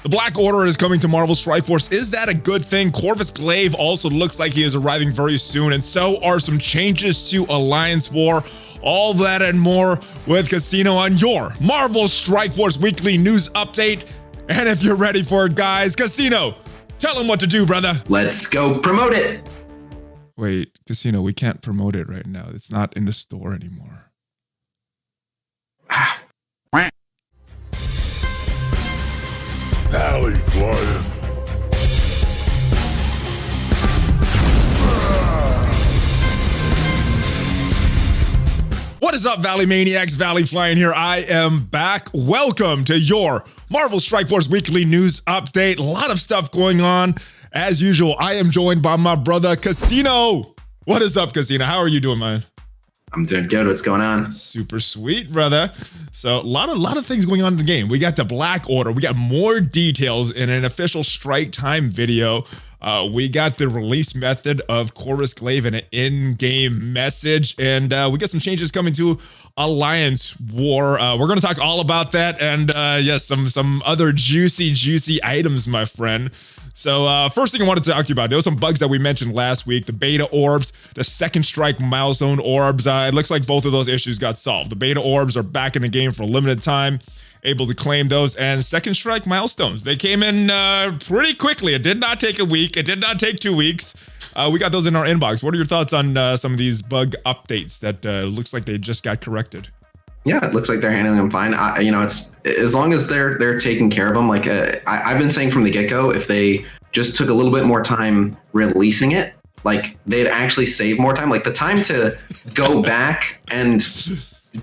The Black Order is coming to Marvel Strike Force. Is that a good thing? Corvus Glaive also looks like he is arriving very soon, and so are some changes to Alliance War. All that and more with Khasino on your Marvel Strike Force weekly news update. And if you're ready for it, guys, Khasino, tell him what to do, brother. Let's go promote it. Wait, Khasino, we can't promote it right now. It's not in the store anymore. ValleyFlyin. What is up, Valley Maniacs? ValleyFlyin here. I am back. Welcome to your Marvel Strike Force weekly news update. A lot of stuff going on. As usual, I am joined by my brother, Khasino. What is up, Khasino? How are you doing, man? I'm doing good. What's going on? Super sweet, brother. So a lot of things going on in the game. We got the Black Order. We got more details in an official strike time video. We got the release method of Corvus Glaive and an in-game message. And we got some changes coming to Alliance War. We're going to talk all about that. And yes, some other juicy items, my friend. So first thing I wanted to talk to you about, there were some bugs that we mentioned last week, the beta orbs, the second strike milestone orbs. It looks like both of those issues got solved. The beta orbs are back in the game for a limited time, able to claim those, and second strike milestones. They came in pretty quickly. It did not take a week. It did not take 2 weeks. We got those in our inbox. What are your thoughts on some of these bug updates that looks like they just got corrected? Yeah, it looks like they're handling them fine. It's as long as they're taking care of them. Like I've been saying from the get-go, if they just took a little bit more time releasing it, like they'd actually save more time. Like the time to go back and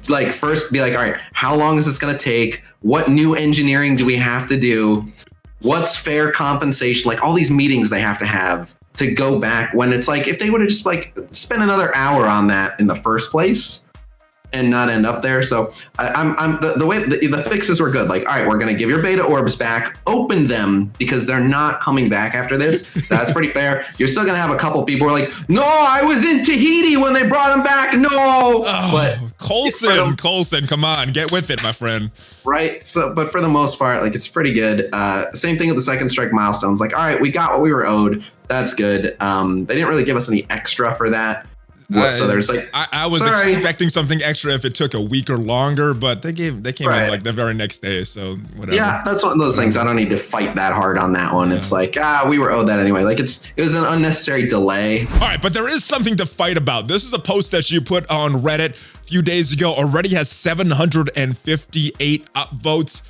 like first be like, all right, how long is this going to take? What new engineering do we have to do? What's fair compensation? Like all these meetings they have to go back, when it's like if they would have just like spent another hour on that in the first place and not end up there. So the way the fixes were good. Like, all right, we're going to give your beta orbs back, open them because they're not coming back after this. That's pretty fair. You're still going to have a couple people who are like, no, I was in Tahiti when they brought him back. No, but Coulson, come on, get with it, my friend. Right. So, but for the most part, like it's pretty good. Same thing with the second strike milestones. Like, all right, we got what we were owed. That's good. They didn't really give us any extra for that. So there's like I was expecting something extra if it took a week or longer, but they came in like the very next day, so whatever. Yeah, that's one of those things. I don't need to fight that hard on that one. Yeah. It's like we were owed that anyway. Like it was an unnecessary delay. All right, but there is something to fight about. This is a post that you put on Reddit a few days ago. Already has 758 upvotes.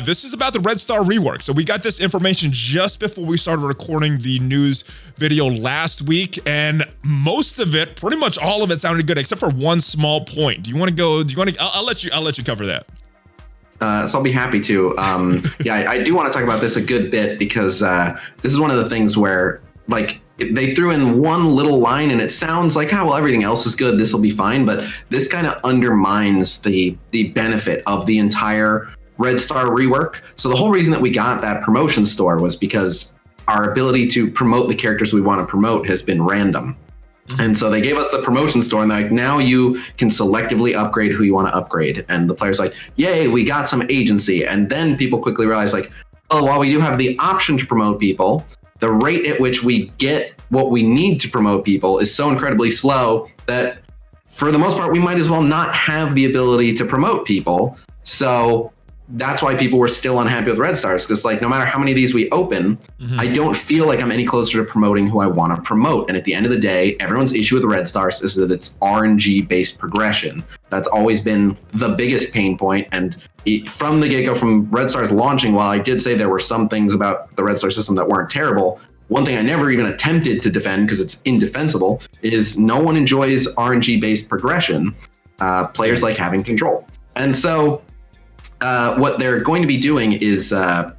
This is about the Red Star rework. So we got this information just before we started recording the news video last week, and most of it, pretty much all of it, sounded good except for one small point. Do you want to go? I'll let you cover that. So I'll be happy to. Yeah, I do want to talk about this a good bit because this is one of the things where like they threw in one little line and it sounds like, well, everything else is good, this will be fine, but this kind of undermines the benefit of the entire Red Star rework. So the whole reason that we got that promotion store was because our ability to promote the characters we want to promote has been random. And so they gave us the promotion store and they're like, now you can selectively upgrade who you want to upgrade. And the player's like, yay, we got some agency. And then people quickly realize like, oh, while we do have the option to promote people, the rate at which we get what we need to promote people is so incredibly slow that for the most part, we might as well not have the ability to promote people. So that's why people were still unhappy with Red Stars, because like no matter how many of these we open, I don't feel like I'm any closer to promoting who I want to promote. And at the end of the day, everyone's issue with the Red Stars is that it's RNG based progression. That's always been the biggest pain point. And from the get-go, from Red Stars launching, while I did say there were some things about the Red Star system that weren't terrible, one thing I never even attempted to defend because it's indefensible is no one enjoys RNG based progression. Players like having control. And so what they're going to be doing is new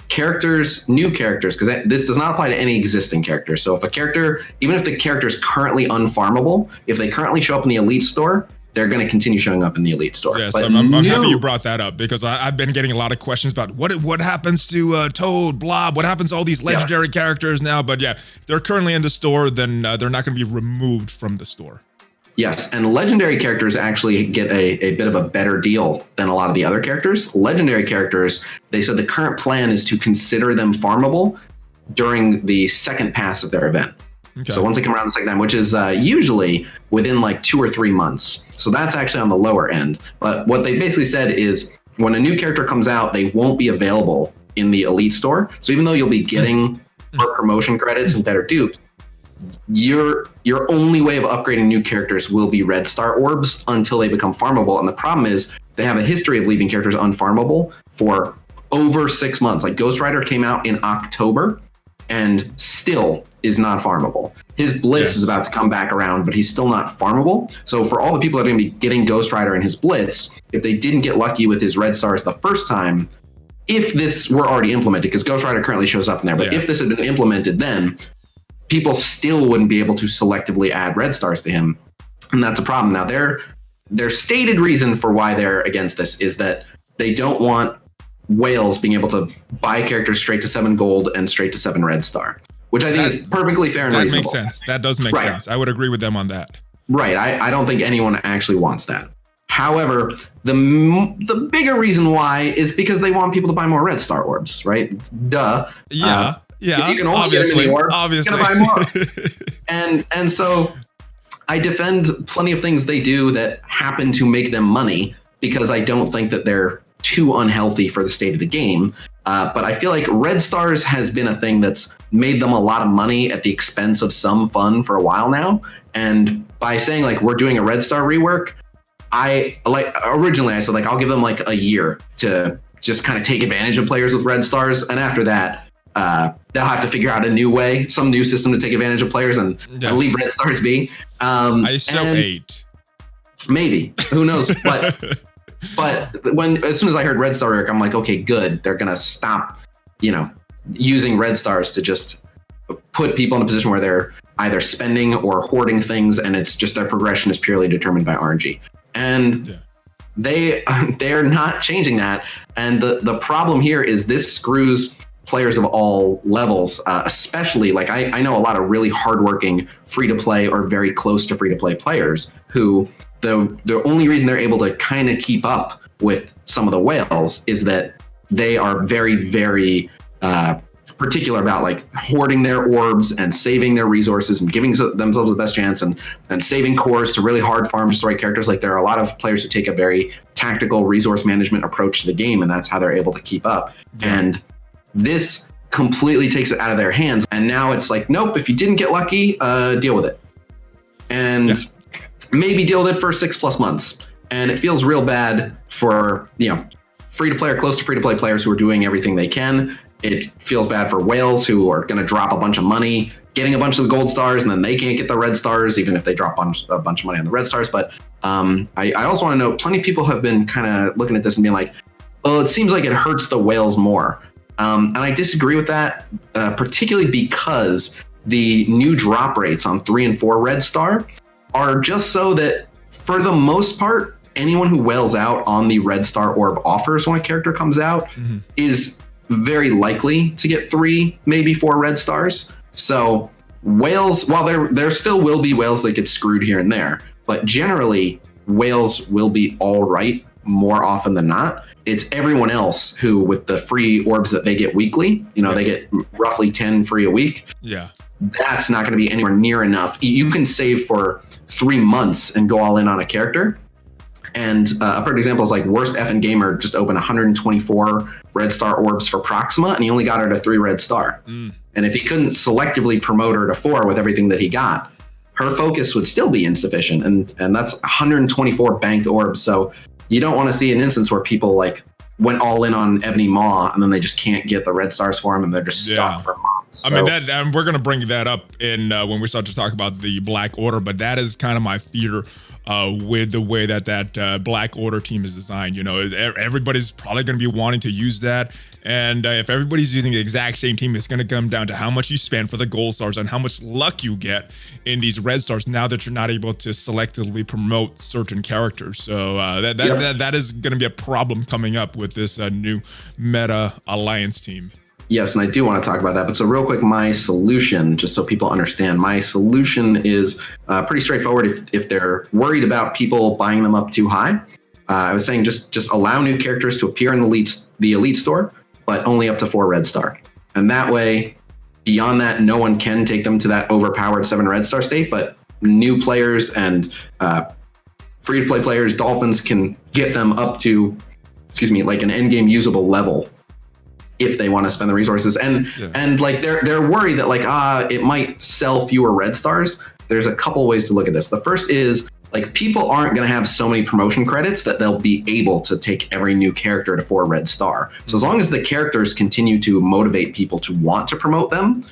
characters, because this does not apply to any existing characters. So if a character, even if the character is currently unfarmable, if they currently show up in the Elite store, they're going to continue showing up in the Elite store. Yes, I'm happy you brought that up because I've been getting a lot of questions about what happens to Toad, Blob, what happens to all these legendary characters now. But yeah, if they're currently in the store, then they're not going to be removed from the store. Yes, and legendary characters actually get a bit of a better deal than a lot of the other characters. Legendary characters, they said the current plan is to consider them farmable during the second pass of their event. Okay. So once they come around the second time, which is usually within like 2 or 3 months. So that's actually on the lower end. But what they basically said is when a new character comes out, they won't be available in the Elite store. So even though you'll be getting more promotion credits and better dupes, your only way of upgrading new characters will be Red Star Orbs until they become farmable. And the problem is they have a history of leaving characters unfarmable for over 6 months. Like Ghost Rider came out in October and still is not farmable. His Blitz is about to come back around, but he's still not farmable. So for all the people that are going to be getting Ghost Rider and his Blitz, if they didn't get lucky with his Red Stars the first time, if this were already implemented, because Ghost Rider currently shows up in there, but if this had been implemented then, people still wouldn't be able to selectively add Red Stars to him. And that's a problem. Now, their stated reason for why they're against this is that they don't want whales being able to buy characters straight to 7 gold and straight to 7 Red Star, which I think is perfectly fair and reasonable. That makes sense. That does make sense. I would agree with them on that. Right. I don't think anyone actually wants that. However, the bigger reason why is because they want people to buy more Red Star Orbs, right? Duh. Yeah. If you can only get many orbs, you're gonna buy more. and so I defend plenty of things they do that happen to make them money because I don't think that they're too unhealthy for the state of the game. But I feel like Red Stars has been a thing that's made them a lot of money at the expense of some fun for a while now. And by saying like we're doing a Red Star rework, originally I said like I'll give them like a year to just kind of take advantage of players with Red Stars, and after that they'll have to figure out a new way, some new system to take advantage of players and leave Red Stars be. I so hate. Maybe, who knows? But as soon as I heard Red Star rework, I'm like, okay, good. They're gonna stop, using Red Stars to just put people in a position where they're either spending or hoarding things, and it's just their progression is purely determined by RNG. And they're not changing that. And the problem here is this screws players of all levels, especially like I know a lot of really hardworking free-to-play or very close to free-to-play players who the only reason they're able to kind of keep up with some of the whales is that they are very, very particular about like hoarding their orbs and saving their resources and giving themselves the best chance and saving cores to really hard farm just the right characters. Like there are a lot of players who take a very tactical resource management approach to the game, and that's how they're able to keep up. And this completely takes it out of their hands. And now it's like, nope, if you didn't get lucky, deal with it. And maybe deal with it for 6+ months. And it feels real bad for, free-to-play or close to free-to-play players who are doing everything they can. It feels bad for whales who are going to drop a bunch of money, getting a bunch of the gold stars, and then they can't get the Red Stars, even if they drop a bunch of money on the Red Stars. But I also want to note, plenty of people have been kind of looking at this and being like, well, it seems like it hurts the whales more. And I disagree with that, particularly because the new drop rates on 3 and 4 Red Star are just so that, for the most part, anyone who whales out on the Red Star Orb offers when a character comes out is very likely to get 3, maybe 4 Red Stars. So whales, while there still will be whales that get screwed here and there, but generally whales will be all right more often than not. It's everyone else who, with the free orbs that they get weekly, they get roughly 10 free a week. Yeah. That's not going to be anywhere near enough. You can save for 3 months and go all in on a character. And a perfect example is like Worst Effing Gamer just opened 124 Red Star Orbs for Proxima, and he only got her to 3 Red Star. And if he couldn't selectively promote her to 4 with everything that he got, her focus would still be insufficient. And that's 124 banked orbs. So you don't want to see an instance where people like went all in on Ebony Maw and then they just can't get the Red Stars for him and they're just stuck for months. So, I mean, that we're going to bring that up in when we start to talk about the Black Order, but that is kind of my fear with the way that Black Order team is designed. Everybody's probably going to be wanting to use that. And if everybody's using the exact same team, it's going to come down to how much you spend for the gold stars and how much luck you get in these Red Stars now that you're not able to selectively promote certain characters. So that is going to be a problem coming up with this new meta alliance team. Yes, and I do want to talk about that. But so real quick, my solution, just so people understand, my solution is pretty straightforward. If they're worried about people buying them up too high, I was saying just allow new characters to appear in the elite store, but only up to 4 red star. And that way, beyond that, no one can take them to that overpowered 7 red star state, but new players and free-to-play players, Dolphins, can get them up to, like an endgame usable level if they want to spend the resources. And like they're worried that like it might sell fewer red stars. There's a couple ways to look at this. The first is like people aren't going to have so many promotion credits that they'll be able to take every new character to 4 red star. So as long as the characters continue to motivate people to want to promote them,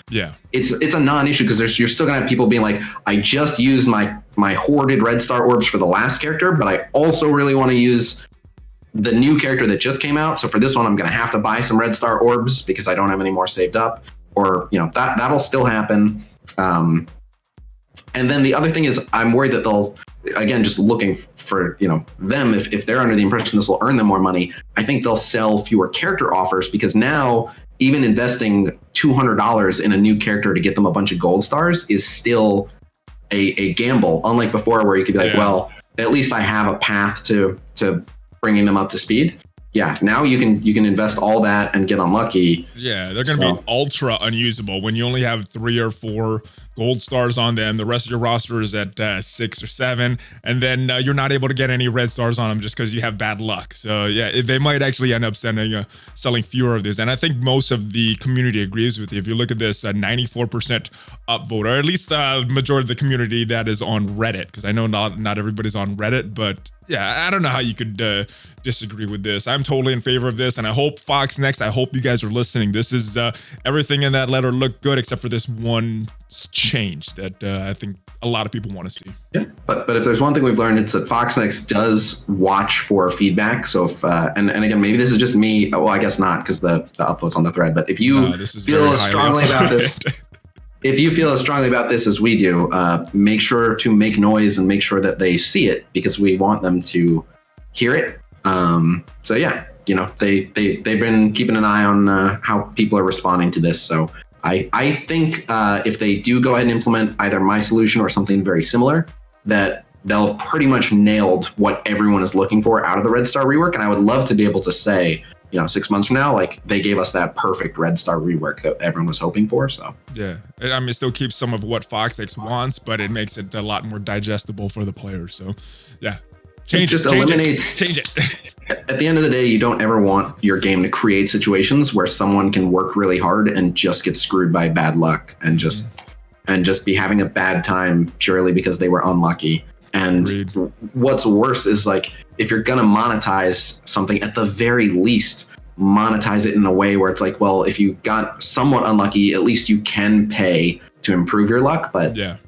it's a non-issue, because you're still going to have people being like, I just used my hoarded red star orbs for the last character, but I also really want to use the new character that just came out. So for this one, I'm going to have to buy some red star orbs because I don't have any more saved up, or, you know, that'll still happen. And then the other thing is I'm worried that they'll, again, just looking for, you know, them, if they're under the impression this will earn them more money, I think they'll sell fewer character offers, because now even investing $200 in a new character to get them a bunch of gold stars is still a gamble. Unlike before, where you could be like, well, at least I have a path to bringing them up to speed. Yeah, now you can invest all that and get unlucky. Yeah, they're going to be ultra unusable when you only have 3 or 4 gold stars on them. The rest of your roster is at 6 or 7, and then you're not able to get any red stars on them just because you have bad luck. So yeah, they might actually end up selling fewer of these. And I think most of the community agrees with you. If you look at this, 94% upvote, or at least the majority of the community that is on Reddit, because I know not everybody's on Reddit, but yeah, I don't know how you could disagree with this. I'm totally in favor of this, and I hope Fox Next, I hope you guys are listening. This is everything in that letter looked good except for this one change that I think a lot of people want to see. Yeah, but if there's one thing we've learned, it's that Fox Next does watch for feedback. So if and again, maybe this is just me. Well, I guess not, because the upvote's on the thread. But if you feel as strongly about this. If you feel as strongly about this as we do, make sure to make noise and make sure that they see it, because we want them to hear it. So yeah, you know, they've been keeping an eye on how people are responding to this. So I think if they do go ahead and implement either my solution or something very similar, that they'll pretty much nailed what everyone is looking for out of the Red Star rework. And I would love to be able to say, you know, 6 months from now, like they gave us that perfect Red Star rework that everyone was hoping for. So yeah, I mean, it still keeps some of what Fox Next wants, but it makes it a lot more digestible for the players. So yeah, change it. At the end of the day, you don't ever want your game to create situations where someone can work really hard and just get screwed by bad luck and just be having a bad time purely because they were unlucky. And what's worse is, like, if you're going to monetize something, at the very least, monetize it in a way where it's like, well, if you got somewhat unlucky, at least you can pay to improve your luck. But yeah,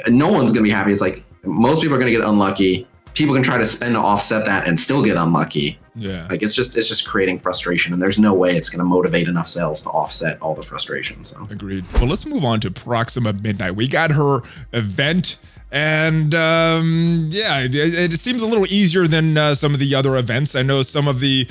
no one's going to be happy. It's like most people are going to get unlucky. People can try to spend to offset that and still get unlucky. Yeah, like it's just creating frustration, and there's no way it's going to motivate enough sales to offset all the frustration. So agreed. Well, let's move on to Proxima Midnight. We got her event. And yeah, it seems a little easier than some of the other events. I know some of the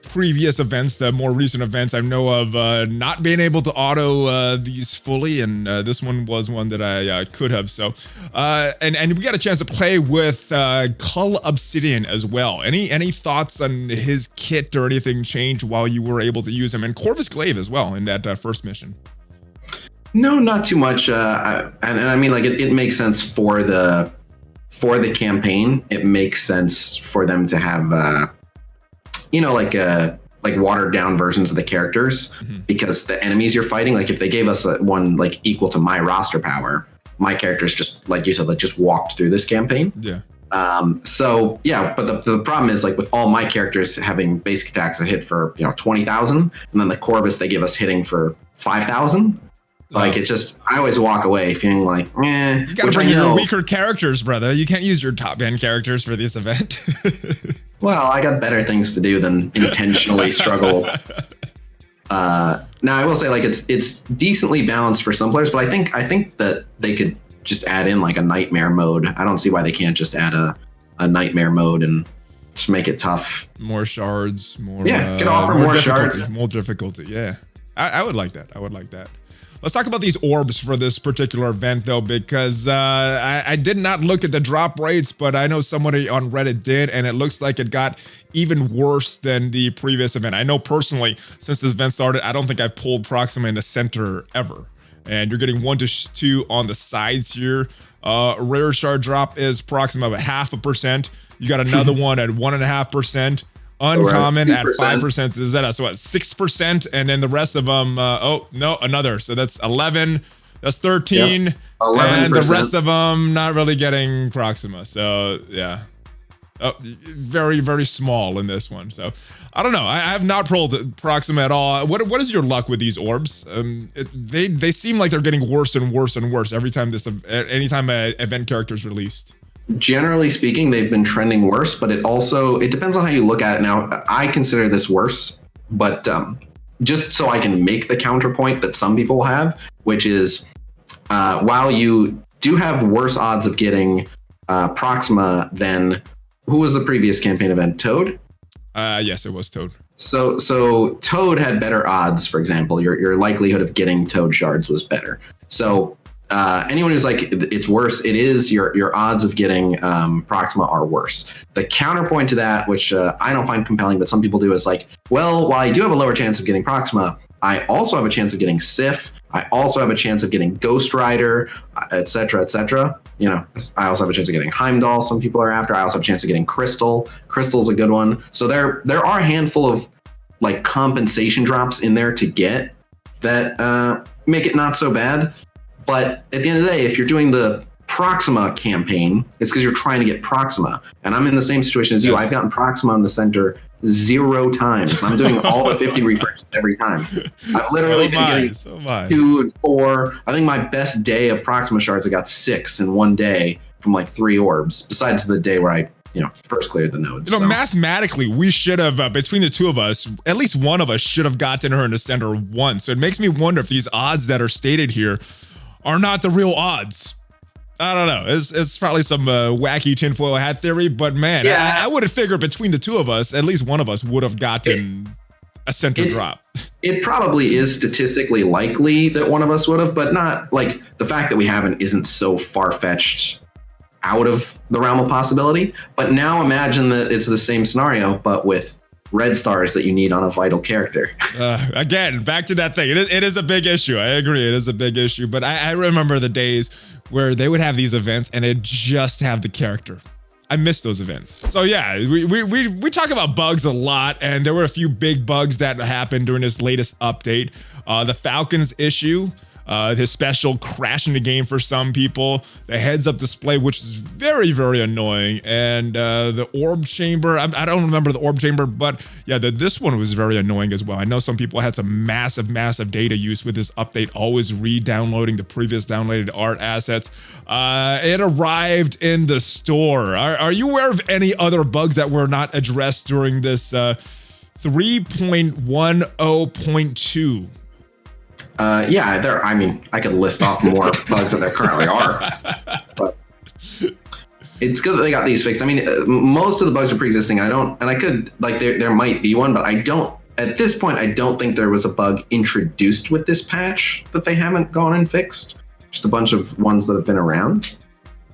previous events, the more recent events, I know of not being able to auto these fully, and this one was one that I could have. So, and we got a chance to play with Cull Obsidian as well. Any thoughts on his kit or anything changed while you were able to use him? And Corvus Glaive as well in that first mission. No, not too much. And I mean, like it makes sense for the campaign. It makes sense for them to have, you know, like watered down versions of the characters, because the enemies you're fighting, like if they gave us one like equal to my roster power, my characters just, like you said, like just walked through this campaign. Yeah. So yeah, but the problem is, like with all my characters having basic attacks that hit for, you know, 20,000, and then the Corvus they give us hitting for 5,000. Like it just, I always walk away feeling like, you gotta bring your weaker characters, brother. You can't use your top end characters for this event. Well, I got better things to do than intentionally struggle. Now I will say, like it's decently balanced for some players, but I think that they could just add in like a nightmare mode. I don't see why they can't just add a nightmare mode and just make it tough. More shards, more can offer more shards, more difficulty. Yeah. I would like that. I would like that. Let's talk about these orbs for this particular event, though, because I did not look at the drop rates, but I know somebody on Reddit did, and it looks like it got even worse than the previous event. I know personally, since this event started, I don't think I've pulled Proxima in the center ever. And you're getting 1 to 2 on the sides here. Rare shard drop is Proxima of 0.5%. You got another one at 1.5%. Uncommon at 5%. Is that so? What, 6%? And then the rest of them. Oh no, another. So that's 11. That's 13. Yep. 11%. And the rest of them not really getting Proxima. So yeah, very very small in this one. So I don't know. I have not pulled Proxima at all. What is your luck with these orbs? They seem like they're getting worse and worse and worse every time anytime an event character is released. Generally speaking, they've been trending worse, but it depends on how you look at it. Now, I consider this worse, but just so I can make the counterpoint that some people have, which is while you do have worse odds of getting Proxima than who was the previous campaign event? Toad? Yes, it was Toad. So Toad had better odds, for example. Your likelihood of getting Toad shards was better. So anyone who's like, it's worse, it is your odds of getting Proxima are worse. The counterpoint to that, which I don't find compelling, but some people do, is like, well, while I do have a lower chance of getting Proxima, I also have a chance of getting Sif. I also have a chance of getting Ghost Rider, et cetera, et cetera. You know, I also have a chance of getting Heimdall. Some people are after. I also have a chance of getting Crystal. Crystal's a good one. So there are a handful of like compensation drops in there to get that make it not so bad. But at the end of the day, if you're doing the Proxima campaign, it's because you're trying to get Proxima. And I'm in the same situation as you. I've gotten Proxima in the center 0 times. I'm doing all the 50 refreshes every time. I've literally been getting 2 and 4. I think my best day of Proxima shards, I got 6 in one day from like 3 orbs, besides the day where I first cleared the nodes. Mathematically, we should have, between the two of us, at least one of us should have gotten her in the center once. So it makes me wonder if these odds that are stated here are not the real odds. I don't know. It's probably some wacky tinfoil hat theory, but man, yeah. I would have figured between the two of us, at least one of us would have gotten a center drop. It probably is statistically likely that one of us would have, but not like the fact that we haven't isn't so far-fetched out of the realm of possibility. But now imagine that it's the same scenario, but with red stars that you need on a vital character. Again, back to that thing. It is a big issue. I agree. It is a big issue. But I remember the days where they would have these events and it just have the character. I miss those events. So yeah, we talk about bugs a lot, and there were a few big bugs that happened during this latest update. The Falcons issue. His special crashing the game for some people, the heads-up display, which is very, very annoying, and the orb chamber. I don't remember the orb chamber, but yeah, this one was very annoying as well. I know some people had some massive, massive data use with this update, always re-downloading the previous downloaded art assets. It arrived in the store. Are you aware of any other bugs that were not addressed during this 3.10.2? Yeah, I mean, I could list off more bugs that there currently are, but it's good that they got these fixed. I mean, most of the bugs are pre-existing. There might be one, but at this point, I don't think there was a bug introduced with this patch that they haven't gone and fixed. Just a bunch of ones that have been around.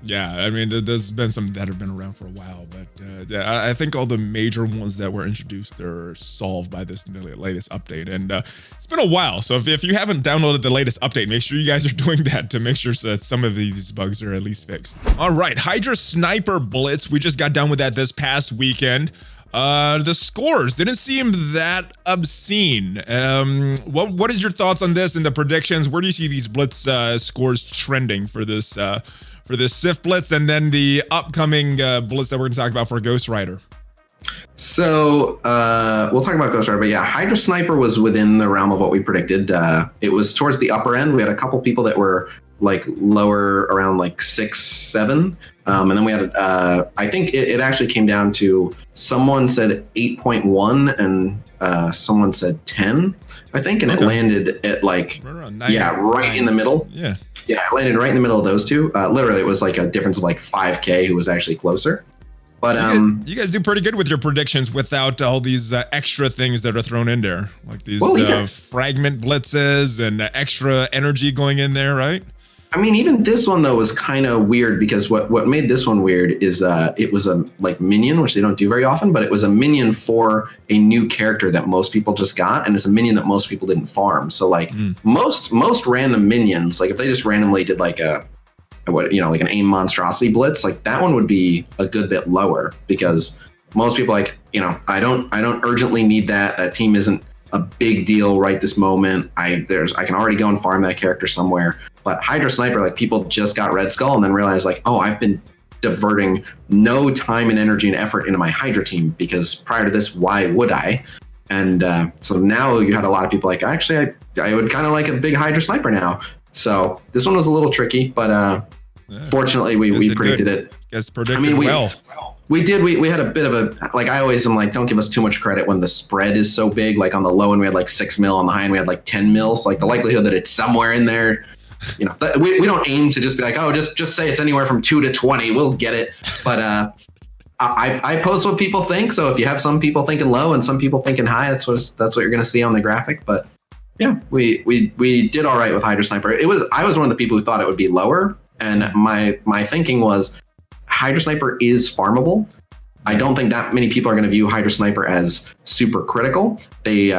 Yeah, I mean, there's been some that have been around for a while, but yeah, I think all the major ones that were introduced are solved by this latest update. And it's been a while, so if you haven't downloaded the latest update, make sure you guys are doing that to make sure that some of these bugs are at least fixed. All right, Hydra Sniper Blitz. We just got done with that this past weekend. The scores didn't seem that obscene. What is your thoughts on this and the predictions? Where do you see these Blitz scores trending for this Sif Blitz, and then the upcoming Blitz that we're going to talk about for Ghost Rider? So we'll talk about Ghost Rider, but yeah, Hydra Sniper was within the realm of what we predicted. It was towards the upper end. We had a couple people that were like lower, around like 6, 7. And then we had, I think it actually came down to someone said 8.1 and someone said 10, I think. And okay. It landed at like, right in the middle. Yeah. Yeah, it landed right in the middle of those two. Literally, it was like a difference of like 5K who was actually closer. But you guys do pretty good with your predictions without all these extra things that are thrown in there, like these fragment blitzes and extra energy going in there, right? I mean, even this one though was kind of weird because what made this one weird is it was a like minion, which they don't do very often, but it was a minion for a new character that most people just got, and it's a minion that most people didn't farm. So like most random minions, like if they just randomly did like like an aim monstrosity blitz, like that one would be a good bit lower because most people like, I don't urgently need that. That team isn't a big deal right this moment. I can already go and farm that character somewhere. But Hydra Sniper, like people just got Red Skull and then realized like, oh, I've been diverting no time and energy and effort into my Hydra team because prior to this, why would I? And so now you had a lot of people like, actually, I would kind of like a big Hydra Sniper now. So this one was a little tricky, but fortunately we predicted it. Guys predicted well. We did. We had a bit of a, like, I always am like, don't give us too much credit when the spread is so big. Like on the low end, we had like 6 mil. On the high end, we had like 10 mils. Like the likelihood that it's somewhere in there, we don't aim to just be like, oh, just say it's anywhere from 2 to 20. We'll get it. But I post what people think. So if you have some people thinking low and some people thinking high, that's what you're going to see on the graphic. But yeah, we did all right with Hydra Sniper. I was one of the people who thought it would be lower. And my thinking was, Hydra Sniper is farmable. I don't think that many people are going to view Hydra Sniper as super critical. They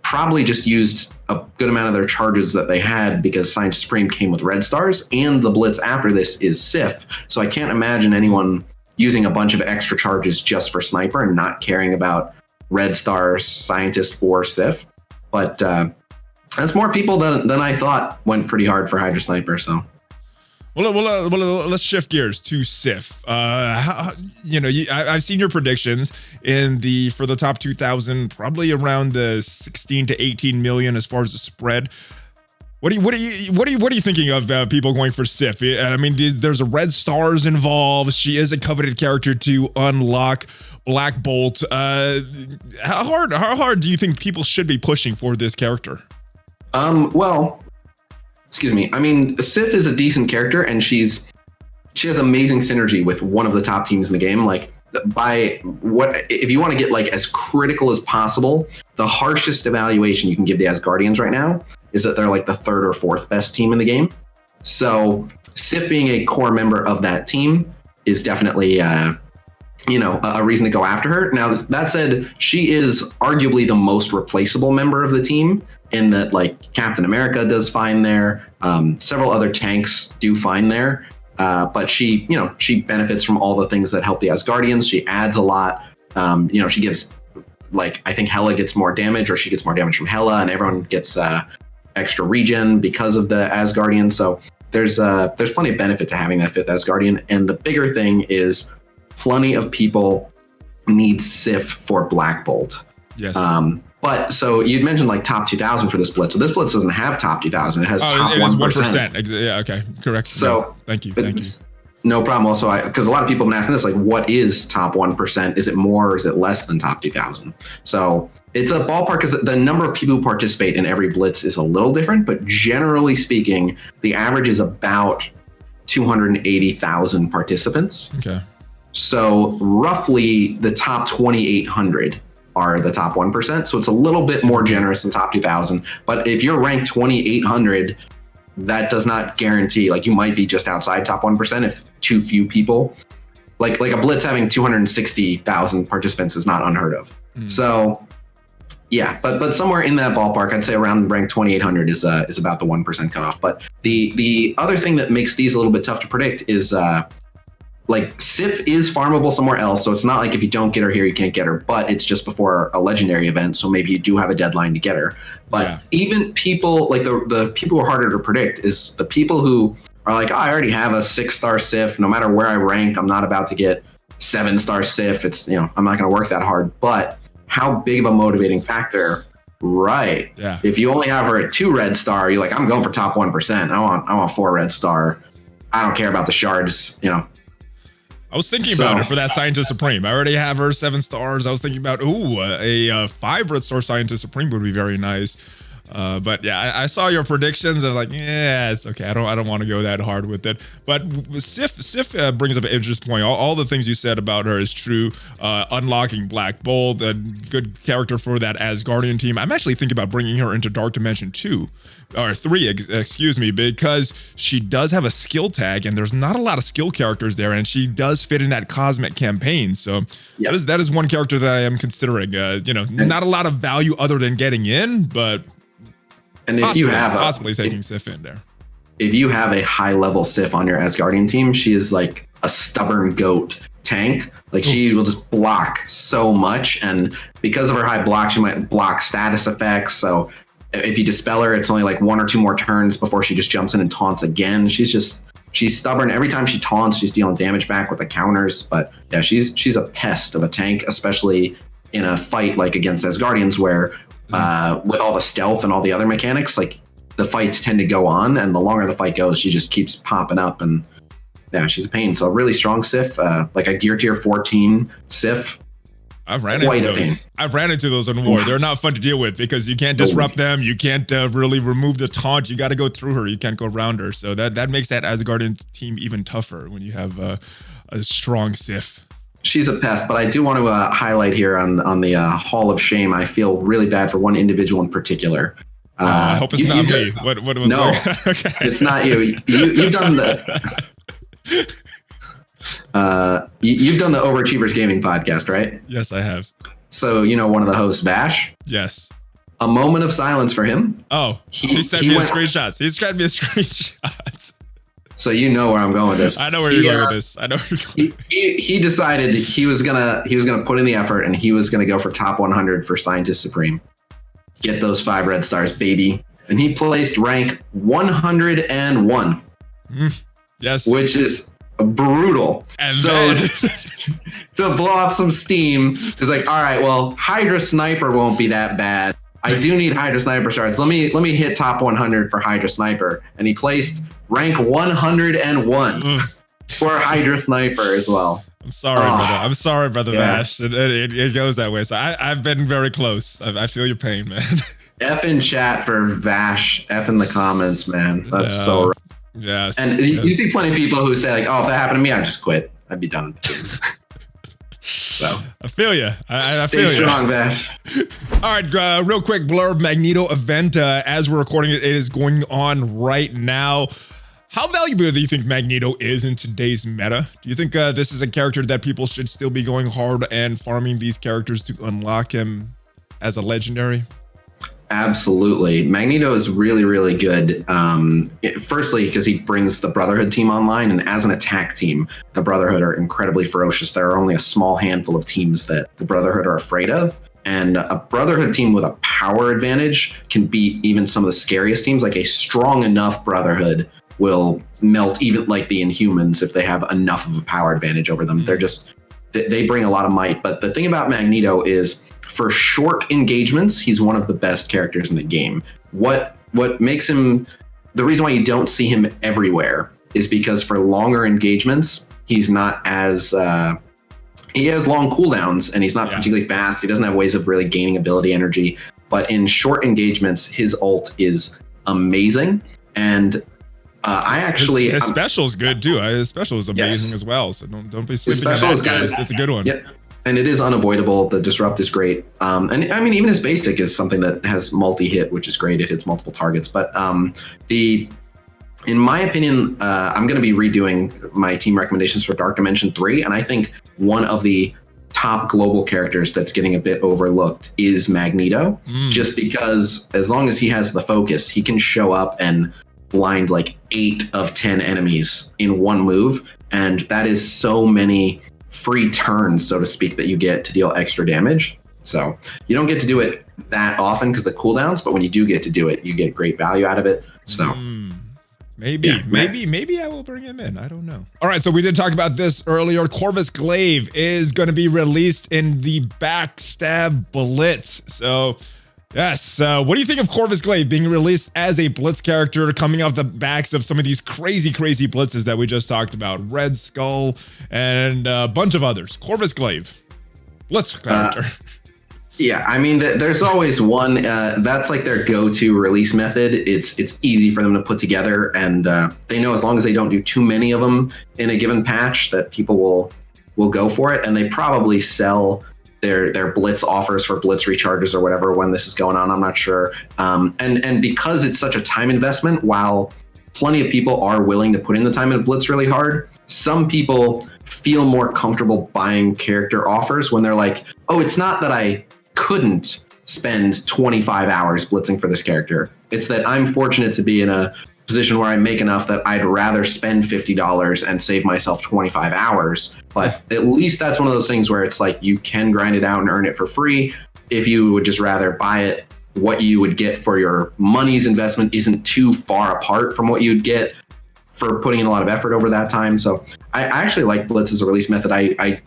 probably just used a good amount of their charges that they had because Science Supreme came with red stars, and the blitz after this is Sif. So I can't imagine anyone using a bunch of extra charges just for Sniper and not caring about red stars, Scientist, or Sif. But that's more people than I thought went pretty hard for Hydra Sniper. So. Well, let's shift gears to Sif. I've seen your predictions for the top 2,000, probably around the 16 to 18 million as far as the spread. What are you thinking of people going for Sif? I mean, there's a red stars involved. She is a coveted character to unlock. Black Bolt. How hard do you think people should be pushing for this character? Well. Excuse me. I mean, Sif is a decent character, and she has amazing synergy with one of the top teams in the game. Like, if you want to get like as critical as possible, the harshest evaluation you can give the Asgardians right now is that they're like the 3rd or 4th best team in the game. So Sif being a core member of that team is definitely a reason to go after her. Now, that said, she is arguably the most replaceable member of the team, in that like Captain America does fine there. Several other tanks do fine there. But she benefits from all the things that help the Asgardians. She adds a lot. She gives, like, I think Hela gets more damage, or she gets more damage from Hela, and everyone gets extra regen because of the Asgardian. So there's plenty of benefit to having that 5th Asgardian. And the bigger thing is plenty of people need Sif for Black Bolt. Yes. But so you'd mentioned like top 2,000 for this blitz. So this blitz doesn't have top 2,000. It has top 1%. Yeah. Okay. Correct. So thank you. No problem. Also, because a lot of people have been asking this, like, what is top 1%? Is it more or is it less than top 2,000? So it's a ballpark because the number of people who participate in every blitz is a little different. But generally speaking, the average is about 280,000 participants. Okay. So roughly the top 2,800 are the top 1%. So it's a little bit more generous than top 2,000. But if you're ranked 2,800, that does not guarantee, like, you might be just outside top 1% if too few people, like a blitz having 260,000 participants is not unheard of. So yeah, but somewhere in that ballpark, I'd say around rank 2,800 is about the 1% cutoff. But the other thing that makes these a little bit tough to predict is like Sif is farmable somewhere else. So it's not like if you don't get her here, you can't get her, but it's just before a legendary event. So maybe you do have a deadline to get her. But even people like the people who are harder to predict is the people who are like, oh, I already have a 6-star Sif. No matter where I rank, I'm not about to get 7-star Sif. It's, I'm not going to work that hard. But how big of a motivating factor, right? Yeah. If you only have her at 2 red star, you're like, I'm going for top 1%. I want 4 red star. I don't care about the shards, I was thinking about it for that Scientist Supreme. I already have her 7 stars. I was thinking about, a 5 red star Scientist Supreme would be very nice. But yeah, I saw your predictions. I'm like, yeah, it's okay. I don't want to go that hard with it. But Sif brings up an interesting point. All the things you said about her is true. Unlocking Black Bolt, a good character for that Asgardian team. I'm actually thinking about bringing her into Dark Dimension 2 or 3, excuse me, because she does have a skill tag, and there's not a lot of skill characters there, and she does fit in that cosmic campaign. So that is one character that I am considering. Not a lot of value other than getting in, but and if you have possibly taking Sif in there. If you have a high level Sif on your Asgardian team, she is like a stubborn goat tank. Like she will just block so much, and because of her high block, she might block status effects. So if you dispel her, it's only like 1 or 2 more turns before she just jumps in and taunts again. She's stubborn. Every time she taunts, she's dealing damage back with the counters. But yeah, she's a pest of a tank, especially in a fight like against Asgardians, where with all the stealth and all the other mechanics, like the fights tend to go on, and the longer the fight goes, she just keeps popping up, and yeah, she's a pain. So a really strong Sif, like a gear tier 14 Sif. I've ran into those in war. They're not fun to deal with because you can't disrupt them. You can't really remove the taunt. You got to go through her. You can't go around her. So that makes that Asgardian team even tougher when you have a strong Sif. She's a pest, but I do want to highlight here on the Hall of Shame. I feel really bad for one individual in particular. I hope it's not me. What was no, okay. It's not you. You've done the you've done the Overachievers Gaming podcast, right? Yes, I have. So one of the hosts, Vash. Yes. A moment of silence for him. Oh, he sent me screenshots. He's sent me screenshots. So you know where I'm going with this. I know where you're going with this. I know where you're going. He decided he was gonna put in the effort, and he was gonna go for top 100 for Scientist Supreme. Get those 5 red stars, baby. And he placed rank 101. Yes. Which is brutal. And so then to blow off some steam, it's like, all right, well, Hydra Sniper won't be that bad. I do need Hydra Sniper shards. Let me hit top 100 for Hydra Sniper. And he placed rank 101 for Hydra Sniper as well. I'm sorry, brother. I'm sorry, brother Vash. It goes that way. So I've been very close. I feel your pain, man. F in chat for Vash. F in the comments, man. That's so right. Yes. And you see plenty of people who say like, oh, if that happened to me, I'd just quit. I'd be done with the game. So I feel you. I stay feel strong, Vash. All right, real quick blurb. Magneto event, as we're recording it is going on right now. How valuable do you think Magneto is in today's meta? Do you think this is a character that people should still be going hard and farming these characters to unlock him as a legendary? Absolutely. Magneto is really, really good. Firstly, because he brings the Brotherhood team online, and as an attack team, the Brotherhood are incredibly ferocious. There are only a small handful of teams that the Brotherhood are afraid of. And a Brotherhood team with a power advantage can beat even some of the scariest teams. Like a strong enough Brotherhood will melt even like the Inhumans if they have enough of a power advantage over them. They bring a lot of might. But the thing about Magneto is, for short engagements, he's one of the best characters in the game. What makes him, the reason why you don't see him everywhere is because for longer engagements, he's not as, he has long cooldowns and he's not particularly fast. He doesn't have ways of really gaining ability energy. But in short engagements, his ult is amazing. And I actually... His special is good too. His special is amazing as well. So don't be sleeping on that, guys. That's a good one. Yep. And it is unavoidable. The disrupt is great. And I mean, even his basic is something that has multi-hit, which is great. It hits multiple targets. But in my opinion, I'm going to be redoing my team recommendations for Dark Dimension 3. And I think one of the top global characters that's getting a bit overlooked is Magneto. Just because as long as he has the focus, he can show up and blind like 8 of 10 enemies in one move. And that is so many free turns, so to speak, that you get to deal extra damage. So you don't get to do it that often because the cooldowns, but when you do get to do it, you get great value out of it. So maybe I will bring him in. I don't know. All right, so we did talk about this earlier. Corvus Glaive is going to be released in the Backstab Blitz. So yes, what do you think of Corvus Glaive being released as a Blitz character, coming off the backs of some of these crazy Blitzes that we just talked about? Red Skull and a bunch of others. Corvus Glaive, Blitz character. Yeah, I mean, there's always one. That's like their go-to release method. It's easy for them to put together, and they know as long as they don't do too many of them in a given patch, that people will go for it. And they probably sell their Blitz offers for Blitz recharges or whatever when this is going on. I'm not sure. And because it's such a time investment, while plenty of people are willing to put in the time and Blitz really hard, some people feel more comfortable buying character offers when they're like, oh, it's not that I couldn't spend 25 hours blitzing for this character. It's that I'm fortunate to be in a position where I make enough that I'd rather spend $50 and save myself 25 hours. But at least that's one of those things where it's like you can grind it out and earn it for free. If you would just rather buy it, what you would get for your money's investment isn't too far apart from what you'd get for putting in a lot of effort over that time. So I actually like Blitz as a release method. I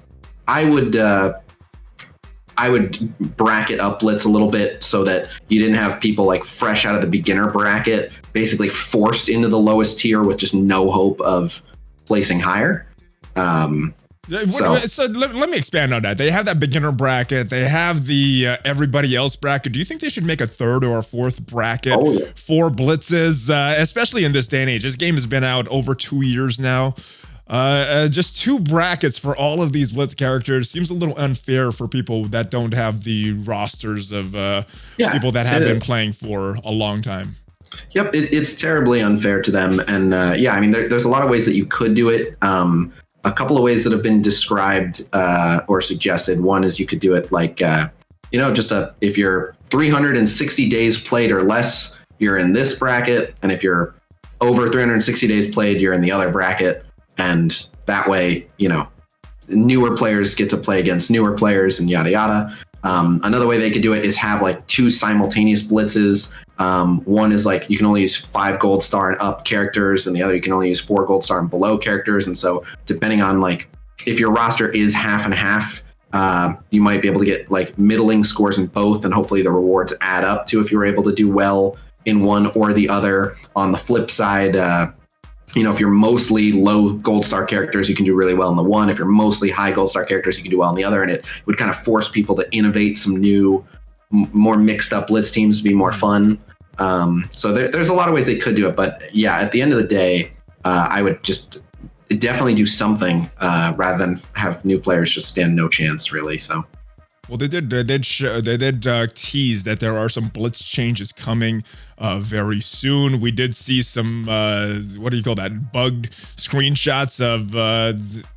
would bracket up Blitz a little bit so that you didn't have people like fresh out of the beginner bracket, basically forced into the lowest tier with just no hope of placing higher. So let me expand on that. They have that beginner bracket. They have the everybody else bracket. Do you think they should make a third or a fourth bracket for Blitzes, especially in this day and age? This game has been out over 2 years now. Just 2 brackets for all of these Blitz characters seems a little unfair for people that don't have the rosters of people that have been playing for a long time. Yep, it's terribly unfair to them. And yeah, I mean, there's a lot of ways that you could do it. A couple of ways that have been described or suggested. One is you could do it like, if you're 360 days played or less, you're in this bracket. And if you're over 360 days played, you're in the other bracket. And that way, newer players get to play against newer players and yada, yada. Another way they could do it is have like 2 simultaneous blitzes. One is like you can only use 5 gold star and up characters, and the other you can only use 4 gold star and below characters. And so depending on like if your roster is half and half, you might be able to get like middling scores in both, and hopefully the rewards add up to if you're able to do well in one or the other. On the flip side, if you're mostly low gold star characters, you can do really well in the one. If you're mostly high gold star characters, you can do well in the other. And it would kind of force people to innovate some new, more mixed up Blitz teams to be more fun. So there's a lot of ways they could do it. But yeah, at the end of the day, I would just definitely do something rather than have new players just stand no chance, really. So. Well, they did tease that there are some Blitz changes coming very soon. We did see some, what do you call that, bugged screenshots of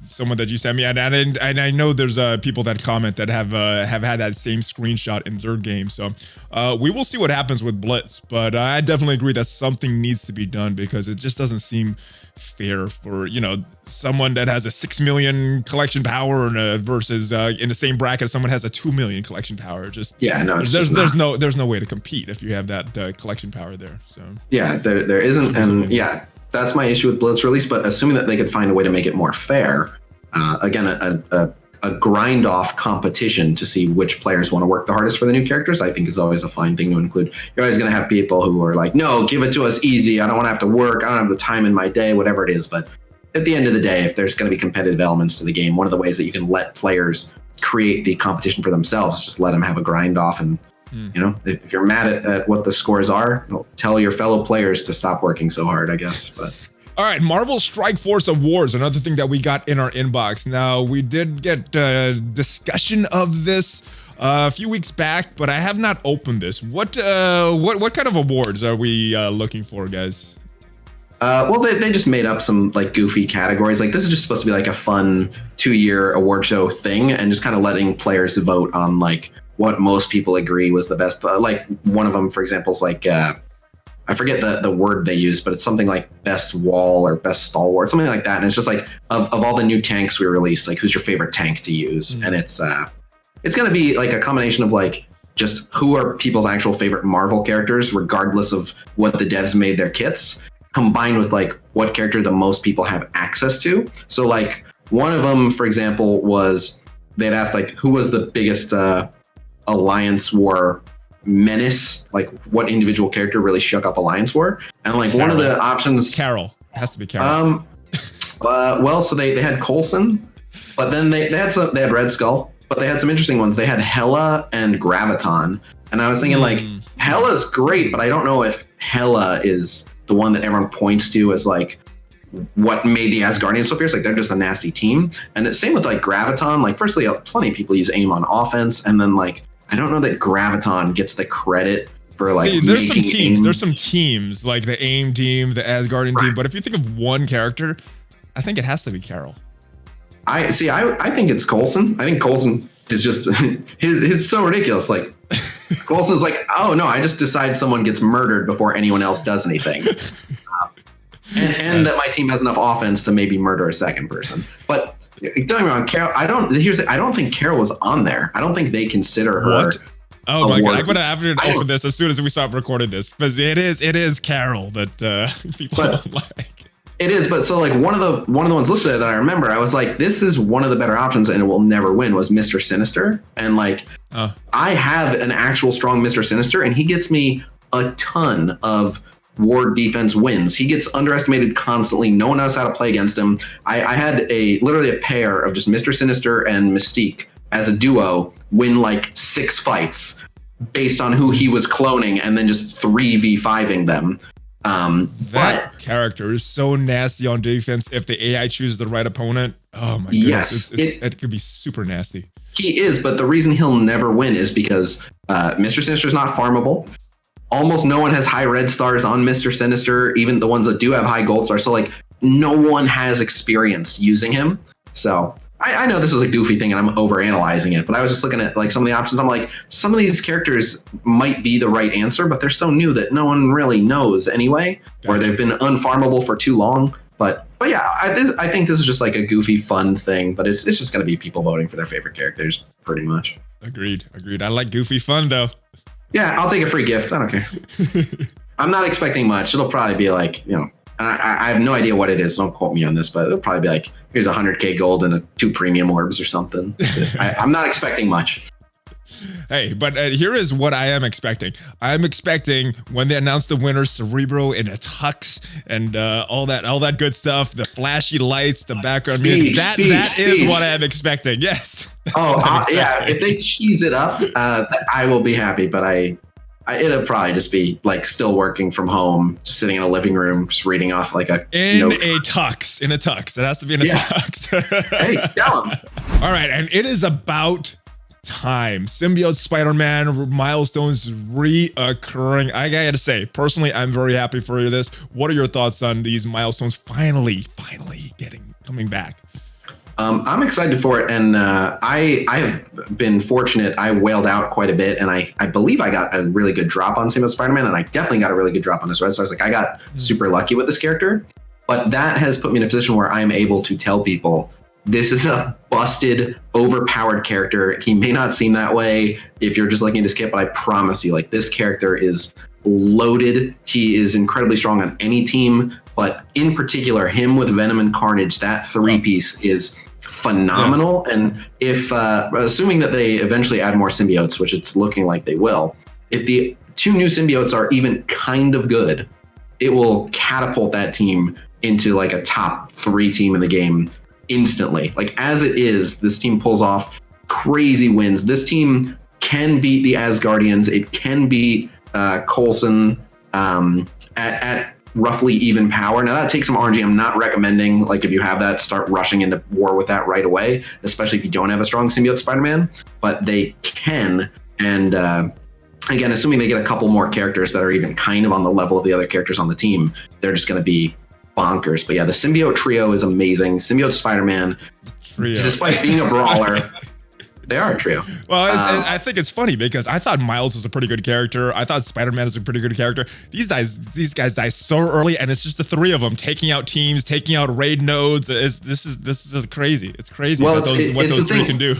someone that you sent me. And I know there's people that comment that have had that same screenshot in their game. So we will see what happens with Blitz. But I definitely agree that something needs to be done, because it just doesn't seem fair for, someone that has a 6 million collection power versus in the same bracket someone has a 2 million collection power. Just there's no way to compete if you have that collection power there. So yeah, there isn't. And yeah, that's my issue with Blitz release. But assuming that they could find a way to make it more fair, again, a grind off competition to see which players want to work the hardest for the new characters, I think is always a fine thing to include. You're always going to have people who are like, no, give it to us easy. I don't want to have to work. I don't have the time in my day, whatever it is. But at the end of the day, if there's going to be competitive elements to the game, one of the ways that you can let players create the competition for themselves is just let them have a grind off. And, if you're mad at what the scores are, tell your fellow players to stop working so hard, I guess. But all right, Marvel Strike Force Awards, another thing that we got in our inbox. Now, we did get discussion of this a few weeks back, but I have not opened this. What kind of awards are we looking for, guys? Well, they just made up some like goofy categories. Like this is just supposed to be like a fun 2-year award show thing, and just kind of letting players vote on like what most people agree was the best. Like one of them, for example, is like I forget the word they use, but it's something like best wall or best stalwart, something like that. And it's just like of all the new tanks we released, like who's your favorite tank to use? And it's going to be like a combination of like just who are people's actual favorite Marvel characters, regardless of what the devs made their kits, combined with like what character the most people have access to. So like one of them, for example, was they'd asked like who was the biggest Alliance War menace, like what individual character really shook up Alliance War, and like Carol. One of the options, Carol, it has to be Carol. Well, so they had Coulson, but then they had Red Skull, but they had some interesting ones. They had Hela and Graviton. And I was thinking like, Hela's great, but I don't know if Hela is the one that everyone points to as like what made the Asgardians so fierce. Like they're just a nasty team. And the same with like Graviton. Like firstly, plenty of people use AIM on offense. And then like, I don't know that Graviton gets the credit for like there's some teams. AIM. There's some teams like the AIM team, the Asgardian team. But if you think of one character, I think it has to be Carol. I think it's Coulson. I think Coulson is just it's so ridiculous. Like Coulson's like, oh no, I just decide someone gets murdered before anyone else does anything. And that my team has enough offense to maybe murder a second person. But don't get me wrong, Carol, I don't think Carol is on there. I don't think they consider her. What? Oh my god, I'm gonna have to open this as soon as we stop recording this. Because it is Carol that people don't like. It is, but so like one of the ones listed that I remember, I was like, this is one of the better options and it will never win, was Mr. Sinister. And like I have an actual strong Mr. Sinister and he gets me a ton of ward defense wins. He gets underestimated constantly. No one knows how to play against him. I had literally a pair of just Mr. Sinister and Mystique as a duo win like 6 fights based on who he was cloning and then just 3v5ing them. That character is so nasty on defense if the AI chooses the right opponent. Oh my goodness. Yes, it could be super nasty. He is, but the reason he'll never win is because Mr. Sinister is not farmable. Almost no one has high red stars on Mr. Sinister, even the ones that do have high gold stars. So like no one has experience using him. So I know this was a goofy thing and I'm overanalyzing it, but I was just looking at like some of the options. I'm like, some of these characters might be the right answer, but they're so new that no one really knows anyway, or they've been unfarmable for too long. But yeah, I think this is just like a goofy, fun thing, but it's just going to be people voting for their favorite characters pretty much. Agreed. I like goofy fun though. Yeah, I'll take a free gift. I don't care. I'm not expecting much. It'll probably be like, I have no idea what it is. Don't quote me on this, but it'll probably be like, here's 100k gold and 2 premium orbs or something. I'm not expecting much. Hey, but here is what I am expecting. I'm expecting when they announce the winner, Cerebro in a tux and all that good stuff, the flashy lights, the background music. That is what I am expecting. Yes. Yeah. If they cheese it up, I will be happy. But it'll probably just be like still working from home, just sitting in a living room, just reading off like a tux. In a tux. It has to be in a tux. Hey, tell them. All right, and it is about time. Symbiote Spider-Man Milestones reoccurring. I gotta say, personally, I'm very happy for this. What are your thoughts on these milestones finally coming back? I'm excited for it, and I have been fortunate. I whaled out quite a bit, and I believe I got a really good drop on Symbiote Spider-Man, and I definitely got a really good drop on this Red. So I was like, I got super lucky with this character, but that has put me in a position where I'm able to tell people this is a busted, overpowered character. He may not seem that way if you're just looking at his kit, but I promise you, like, this character is loaded. He is incredibly strong on any team, but in particular, him with Venom and Carnage, that 3-piece is phenomenal. Yeah. And if, assuming that they eventually add more symbiotes, which it's looking like they will, if the 2 new symbiotes are even kind of good, it will catapult that team into like a top 3 team in the game instantly. Like as it is, this team pulls off crazy wins. This team can beat the Asgardians. It can beat Coulson at roughly even power. Now that takes some RNG. I'm not recommending, like, if you have that, start rushing into war with that right away, especially if you don't have a strong symbiote Spider-Man, but they can. And again, assuming they get a couple more characters that are even kind of on the level of the other characters on the team, they're just going to be bonkers. But yeah, the symbiote trio is amazing. Symbiote Spider-Man, despite being a brawler, they are a trio. Well, I think it's funny because I thought Miles was a pretty good character. I thought Spider-Man is a pretty good character. These guys die so early, and it's just the 3 of them taking out teams, taking out raid nodes. This is crazy. It's crazy what those 3 can do.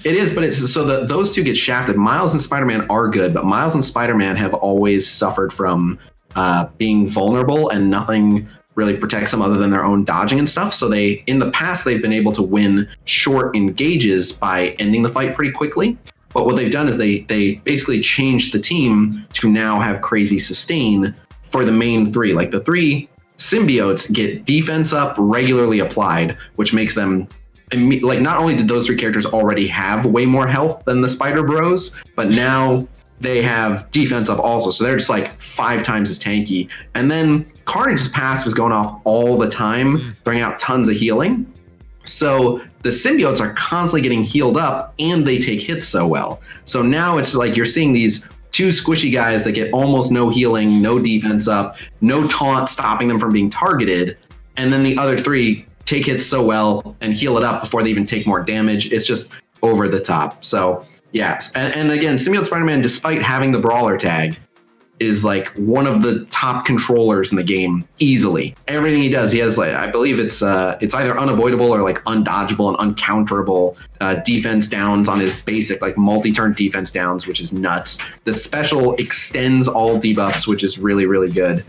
It is, but it's so that those 2 get shafted. Miles and Spider-Man are good, but Miles and Spider-Man have always suffered from being vulnerable, and nothing really protects them other than their own dodging and stuff. So in the past, they've been able to win short engages by ending the fight pretty quickly. But what they've done is they basically changed the team to now have crazy sustain for the main 3. Like the 3 symbiotes get defense up regularly applied, which makes them like not only did those 3 characters already have way more health than the Spider Bros, but now they have defense up also. So they're just like 5 times as tanky. And then Carnage's passive is going off all the time, throwing out tons of healing. So the symbiotes are constantly getting healed up and they take hits so well. So now it's like you're seeing these 2 squishy guys that get almost no healing, no defense up, no taunt stopping them from being targeted. And then the other 3 take hits so well and heal it up before they even take more damage. It's just over the top. So yes. And again, Symbiote Spider-Man, despite having the brawler tag, is like one of the top controllers in the game easily. Everything he does, he has like, I believe it's either unavoidable or like undodgeable and uncounterable defense downs on his basic like multi-turn defense downs, which is nuts. The special extends all debuffs, which is really, really good.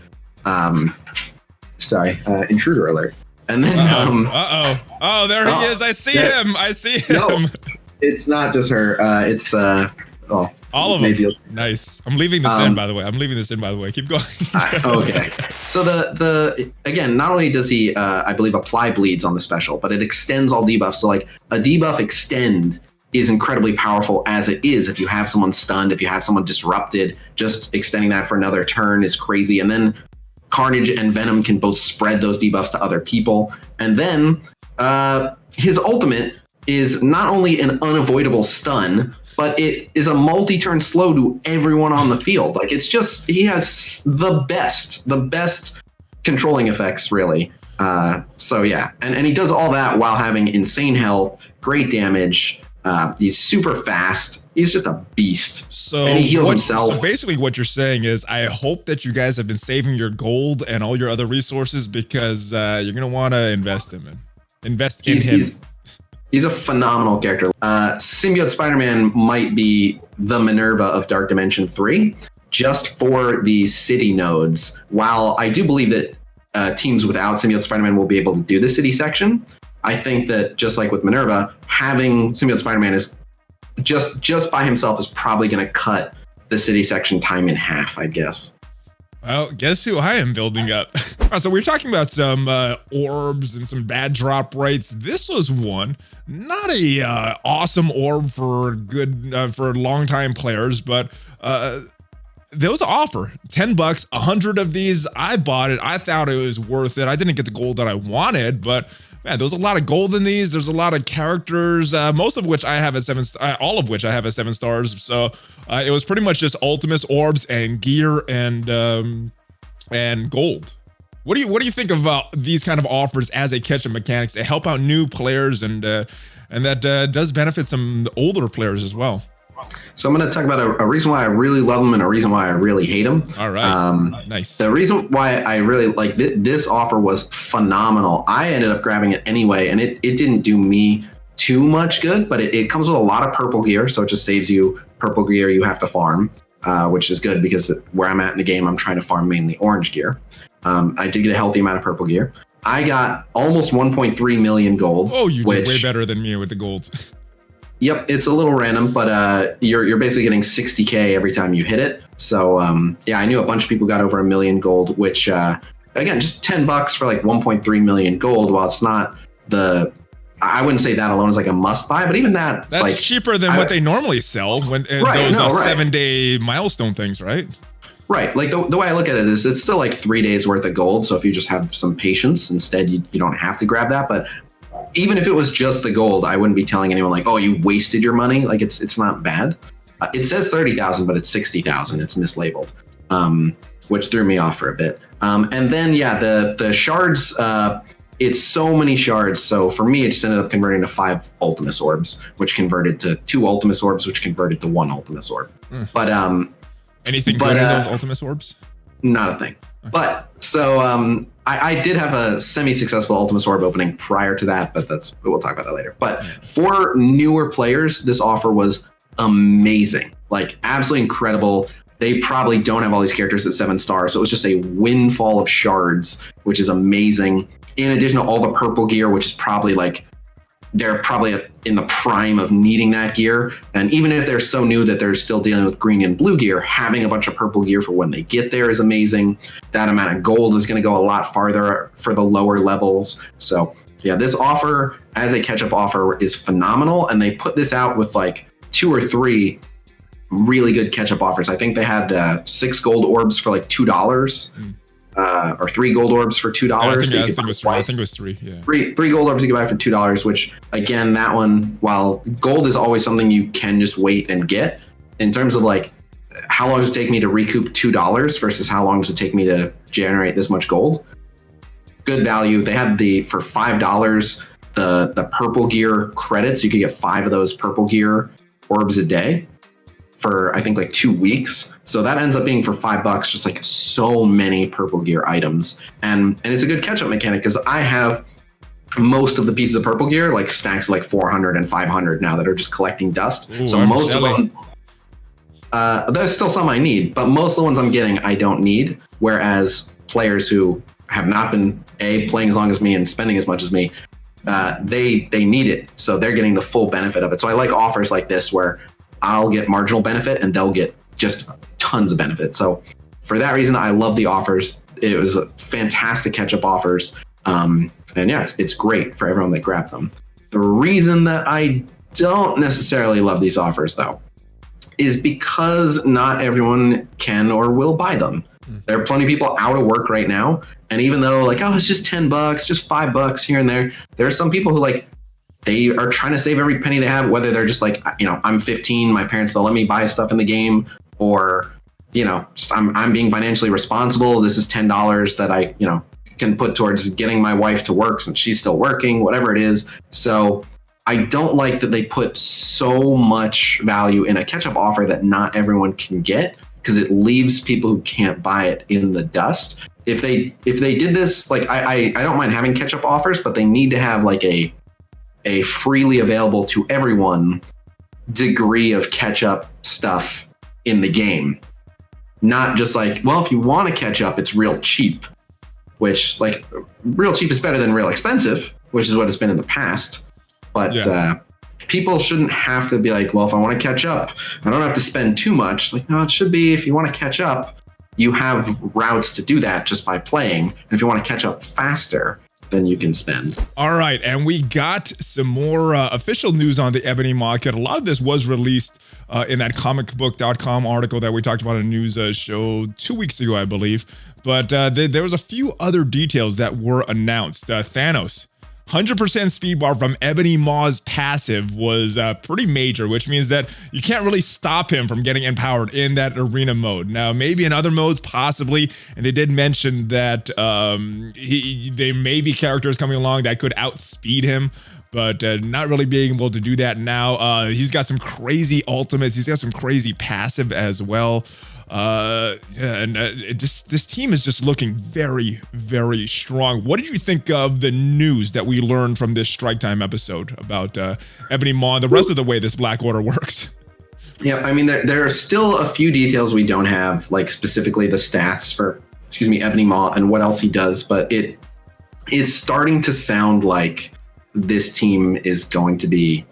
Intruder alert. And then oh, there he is. I see him. No, it's not just her. It's all of them. Nice. I'm leaving this in, by the way. Keep going. Okay. So the again, not only does he, I believe, apply bleeds on the special, but it extends all debuffs. So like a debuff extend is incredibly powerful as it is. If you have someone stunned, if you have someone disrupted, just extending that for another turn is crazy. And then Carnage and Venom can both spread those debuffs to other people. And then his ultimate is not only an unavoidable stun, but it is a multi-turn slow to everyone on the field. Like it's just, he has the best controlling effects, really. So yeah, and he does all that while having insane health, great damage. He's super fast. He's just a beast. So, and he heals himself. So basically what you're saying is, I hope that you guys have been saving your gold and all your other resources because you're going to want to invest in him. Invest in him. He's a phenomenal character. Symbiote Spider-Man might be the Minerva of Dark Dimension 3, just for the city nodes. While I do believe that teams without Symbiote Spider-Man will be able to do the city section, I think that just like with Minerva, having Symbiote Spider-Man is just by himself is probably going to cut the city section time in half, I guess. Well, guess who I am building up? So we're talking about some orbs and some bad drop rates. This was one, not a awesome orb for good for long-time players, but there was an offer, $10, 100 of these. I bought it. I thought it was worth it. I didn't get the gold that I wanted, but man, there's a lot of gold in these. There's a lot of characters, most of which I have at all of which I have at 7 stars. So it was pretty much just Ultimus, orbs, and gear and gold. What do you think of these kind of offers as a catch-up mechanics? They help out new players and that does benefit some older players as well. So I'm going to talk about a reason why I really love them and a reason why I really hate them. All right. Nice. The reason why I really like this offer was phenomenal. I ended up grabbing it anyway, and it didn't do me too much good, but it comes with a lot of purple gear. So it just saves you purple gear you have to farm, which is good because where I'm at in the game, I'm trying to farm mainly orange gear. I did get a healthy amount of purple gear. I got almost 1.3 million gold. Oh, you did way better than me with the gold. Yep, it's a little random, but you're basically getting 60K every time you hit it. So yeah, I knew a bunch of people got over 1 million gold, which again, just $10 for like 1.3 million gold. While it's not I wouldn't say that alone is like a must buy, but even that's like cheaper than what they normally sell when those 7-day milestone things, right? Right. Like the way I look at it is it's still like 3 days worth of gold. So if you just have some patience, instead you don't have to grab that. But even if it was just the gold, I wouldn't be telling anyone like, oh, you wasted your money. Like it's not bad. It says 30,000, but it's 60,000. It's mislabeled, which threw me off for a bit. And then, yeah, the shards, it's so many shards. So for me, it just ended up converting to 5 Ultimus Orbs, which converted to 2 Ultimus Orbs, which converted to 1 Ultimus Orb. But anything good in those Ultimus Orbs? Not a thing. But so I did have a semi-successful Ultimus Orb opening prior to that, but we'll talk about that later. But for newer players, this offer was amazing, like absolutely incredible. They probably don't have all these characters at 7 stars, so it was just a windfall of shards, which is amazing. In addition to all the purple gear, which is probably like they're probably in the prime of needing that gear. And even if they're so new that they're still dealing with green and blue gear, having a bunch of purple gear for when they get there is amazing. That amount of gold is going to go a lot farther for the lower levels. So yeah, this offer as a catch-up offer is phenomenal, and they put this out with like 2 or 3 really good catch-up offers. I think they had 6 gold orbs for like $2, or 3 gold orbs for $2. I think it was 3. Yeah, 3 gold orbs you can buy for $2. Which again, that one, while gold is always something you can just wait and get, in terms of like how long does it take me to recoup $2 versus how long does it take me to generate this much gold? Good value. They had for $5 the purple gear credits. You could get 5 of those purple gear orbs a day for I think like 2 weeks. So that ends up being for $5, just like so many purple gear items. And it's a good catch-up mechanic because I have most of the pieces of purple gear, like stacks like 400 and 500 now that are just collecting dust. Ooh, so most of them, there's still some I need, but most of the ones I'm getting I don't need. Whereas players who have not been playing as long as me and spending as much as me, they need it, so they're getting the full benefit of it. So I like offers like this where I'll get marginal benefit and they'll get just tons of benefit. So for that reason, I love the offers. It was a fantastic catch-up offers, and yeah, it's great for everyone that grabbed them. The reason that I don't necessarily love these offers though is because not everyone can or will buy them. There are plenty of people out of work right now. And even though like, oh, it's just $10, just $5 here and there are some people who like, they are trying to save every penny they have, whether they're just like, you know, I'm 15, my parents don't let me buy stuff in the game, or, you know, just I'm being financially responsible. This is $10 that I, you know, can put towards getting my wife to work since she's still working, whatever it is. So I don't like that they put so much value in a catch-up offer that not everyone can get, because it leaves people who can't buy it in the dust. If they did this, like I don't mind having catch-up offers, but they need to have like a freely available to everyone degree of catch-up stuff in the game. Not just like, well, if you want to catch up, it's real cheap, which like real cheap is better than real expensive, which is what it's been in the past. But people shouldn't have to be like, well, if I want to catch up, I don't have to spend too much. Like, no, it should be, if you want to catch up, you have routes to do that just by playing. And if you want to catch up faster, then you can spend. All right, and we got some more official news on the Ebony Maw kit. A lot of this was released in that comicbook.com article that we talked about in a news show 2 weeks ago, I believe. But there was a few other details that were announced. Thanos, 100% speed bar from Ebony Maw's passive was pretty major, which means that you can't really stop him from getting empowered in that arena mode. Now, maybe in other modes, possibly, and they did mention that there may be characters coming along that could outspeed him, but not really being able to do that now. He's got some crazy ultimates. He's got some crazy passive as well. This team is just looking very, very strong. What did you think of the news that we learned from this Strike Time episode about Ebony Maw and the rest of the way this Black Order works? Yeah, I mean, there are still a few details we don't have, like specifically the stats for, Ebony Maw and what else he does, but it's starting to sound like this team is going to be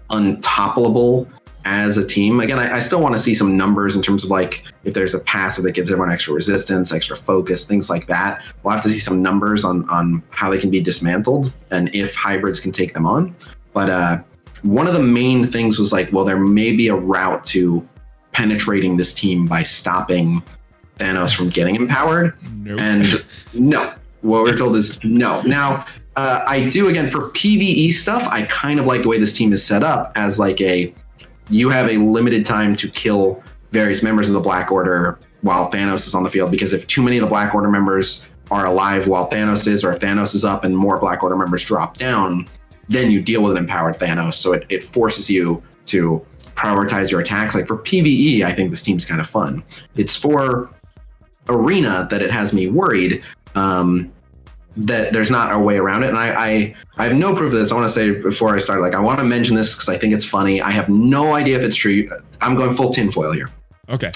untoppable as a team. Again, I still want to see some numbers in terms of like if there's a passive that gives everyone extra resistance, extra focus, things like that. We'll have to see some numbers on how they can be dismantled and if hybrids can take them on. But one of the main things was like, well, there may be a route to penetrating this team by stopping Thanos from getting empowered. Nope. And no, what we're told is no. Now, I do, again, for PvE stuff, I kind of like the way this team is set up as like you have a limited time to kill various members of the Black Order while Thanos is on the field, because if too many of the Black Order members are alive while Thanos is, or if Thanos is up and more Black Order members drop down, then you deal with an empowered Thanos. So it forces you to prioritize your attacks. Like for PvE, I think this team's kind of fun. It's for Arena that it has me worried that there's not a way around it. And I have no proof of this. I want to say before I start, like, I want to mention this because I think it's funny. I have no idea if it's true. I'm going full tinfoil here. Okay.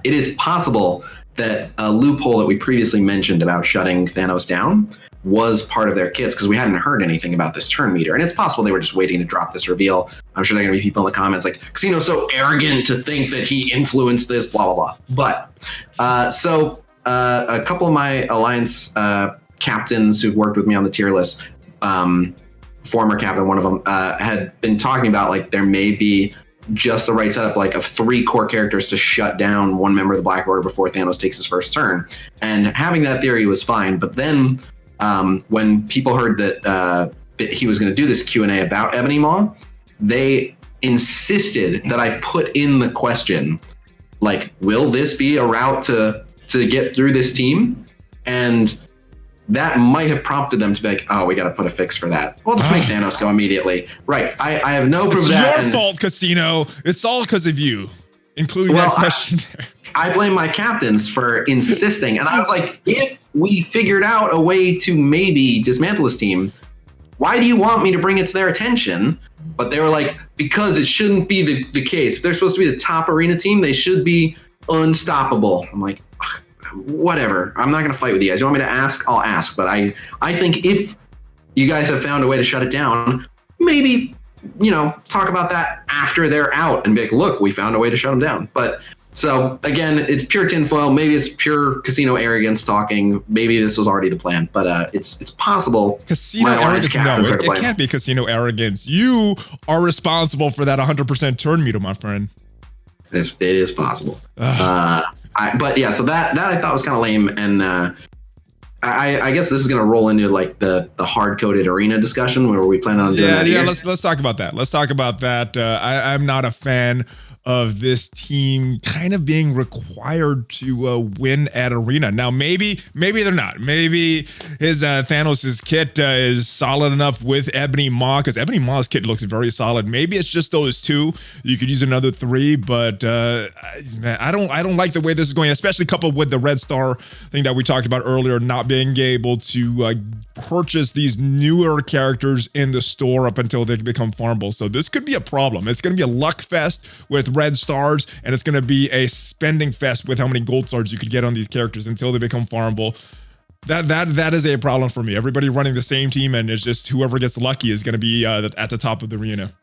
It is possible that a loophole that we previously mentioned about shutting Thanos down was part of their kits, because we hadn't heard anything about this turn meter. And it's possible they were just waiting to drop this reveal. I'm sure there are going to be people in the comments like, Khasino's so arrogant to think that he influenced this, blah, blah, blah. But a couple of my Alliance captains who've worked with me on the tier list former captain, one of them, had been talking about like there may be just the right setup, like of 3 core characters to shut down one member of the Black Order before Thanos takes his first turn. And having that theory was fine, but then when people heard that he was going to do this Q&A about Ebony Maw, they insisted that I put in the question, like, will this be a route to get through this team? And that might have prompted them to be like, oh, we got to put a fix for that. We'll just make Thanos go immediately. Right. I have no proof of that. It's your fault, Khasino. It's all because of you, including that question there. I blame my captains for insisting. And I was like, if we figured out a way to maybe dismantle this team, why do you want me to bring it to their attention? But they were like, because it shouldn't be the case. If they're supposed to be the top arena team, they should be unstoppable. I'm like, whatever. I'm not going to fight with you guys. You want me to ask? I'll ask. But I think if you guys have found a way to shut it down, maybe, talk about that after they're out and be like, look, we found a way to shut them down. But so again, it's pure tinfoil. Maybe it's pure Khasino arrogance talking. Maybe this was already the plan, but it's possible. Khasino arrogance? No, it can't be Khasino arrogance. You are responsible for that 100% turn meter, my friend. It is possible. But yeah, so that I thought was kind of lame, and I guess this is going to roll into like the hard-coded arena discussion where we plan on doing that. Yeah, let's talk about that. Let's talk about that. I'm not a fan of this team kind of being required to win at arena. Now, maybe they're not. Maybe his Thanos' kit is solid enough with Ebony Maw, because Ebony Maw's kit looks very solid. Maybe it's just those 2. You could use another 3, but man, I don't like the way this is going, especially coupled with the Red Star thing that we talked about earlier, not being able to purchase these newer characters in the store up until they become farmable. So this could be a problem. It's going to be a luck fest with Red Stars, and it's going to be a spending fest with how many gold stars you could get on these characters until they become farmable. That is a problem for me. Everybody running the same team, and it's just whoever gets lucky is going to be at the top of the arena.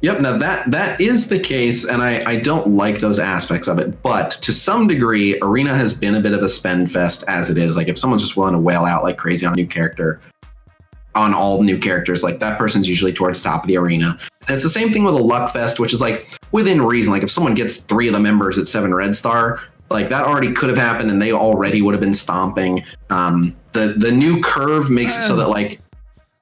Yep, now that is the case, and I don't like those aspects of it, but to some degree, Arena has been a bit of a spend fest as it is. Like, if someone's just willing to whale out like crazy on a new character, on all new characters, like that person's usually towards top of the arena. And it's the same thing with a luck fest, which is like within reason. Like if someone gets 3 of the members at 7 Red Star, like that already could have happened and they already would have been stomping. The new curve makes it so that like,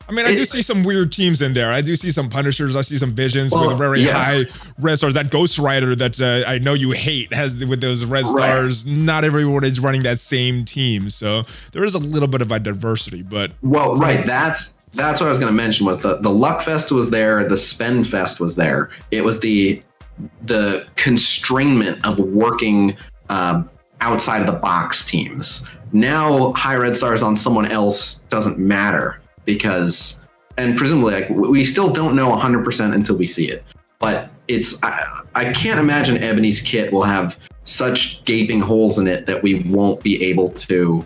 I mean, I do see some weird teams in there. I do see some Punishers. I see some Visions with very high red stars. That Ghost Rider that I know you hate has with those red stars. Not everyone is running that same team. So there is a little bit of a diversity, but. Well, right. That's what I was going to mention was the Luck Fest was there. The Spend Fest was there. It was the constrainment of working outside of the box teams. Now high red stars on someone else doesn't matter. Because, and presumably, like, we still don't know 100% until we see it. But I can't imagine Ebony's kit will have such gaping holes in it that we won't be able to,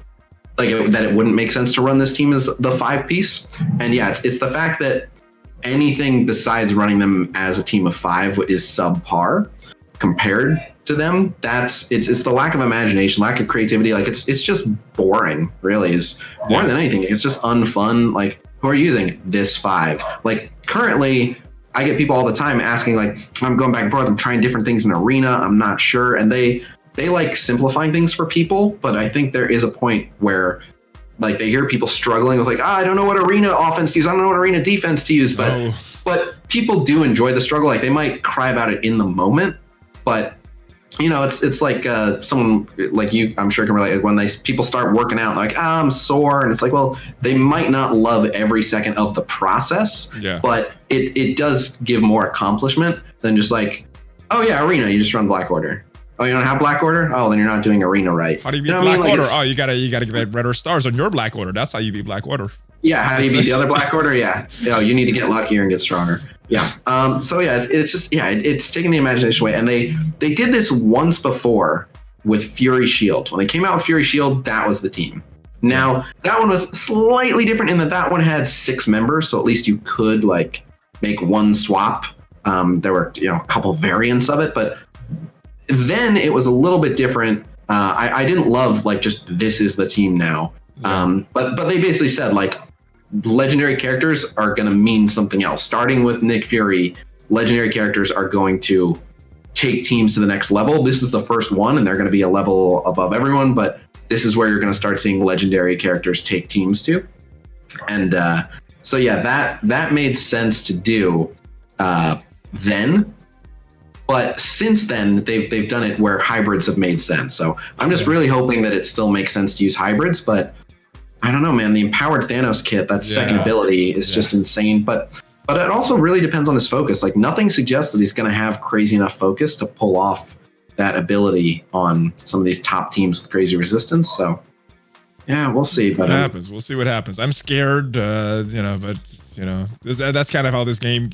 like, that it wouldn't make sense to run this team as the 5-piece. And yeah, it's the fact that anything besides running them as a team of 5 is subpar compared to them. It's the lack of imagination, lack of creativity. Like it's just boring, really. Is more than anything. It's just unfun. Like, who are using this 5? Like currently I get people all the time asking, like, I'm going back and forth, I'm trying different things in arena, I'm not sure. And they like simplifying things for people, but I think there is a point where like they hear people struggling with like, I don't know what arena offense to use, I don't know what arena defense to use, but people do enjoy the struggle. Like they might cry about it in the moment, but you know, it's like someone like you, I'm sure can relate, when people start working out, like, I'm sore. And it's like, well, they might not love every second of the process, but it does give more accomplishment than just like, oh yeah, arena, you just run Black Order. Oh, you don't have Black Order? Oh, then you're not doing arena right. How do you beat Black Order? Oh, you gotta get redder stars on your Black Order. That's how you beat Black Order. Yeah, how do you beat the other Black Order? Yeah. You need to get luckier and get stronger. Yeah. So yeah, it's just, it's taking the imagination away. And they did this once before with Fury Shield. When they came out with Fury Shield, that was the team. Now that one was slightly different in that one had 6 members, so at least you could like make one swap. There were a couple variants of it, but then it was a little bit different. I didn't love like just this is the team now. But they basically said like, legendary characters are going to mean something else. Starting with Nick Fury, legendary characters are going to take teams to the next level. This is the first one, and they're going to be a level above everyone, but this is where you're going to start seeing legendary characters take teams to. And so yeah, that made sense to do then. But since then, they've done it where hybrids have made sense. So I'm just really hoping that it still makes sense to use hybrids. But I don't know, man. The empowered Thanos kit, that second ability, is just insane. But it also really depends on his focus. Like, nothing suggests that he's going to have crazy enough focus to pull off that ability on some of these top teams with crazy resistance. So yeah, we'll see. But what happens? We'll see what happens. I'm scared, but that's kind of how this game,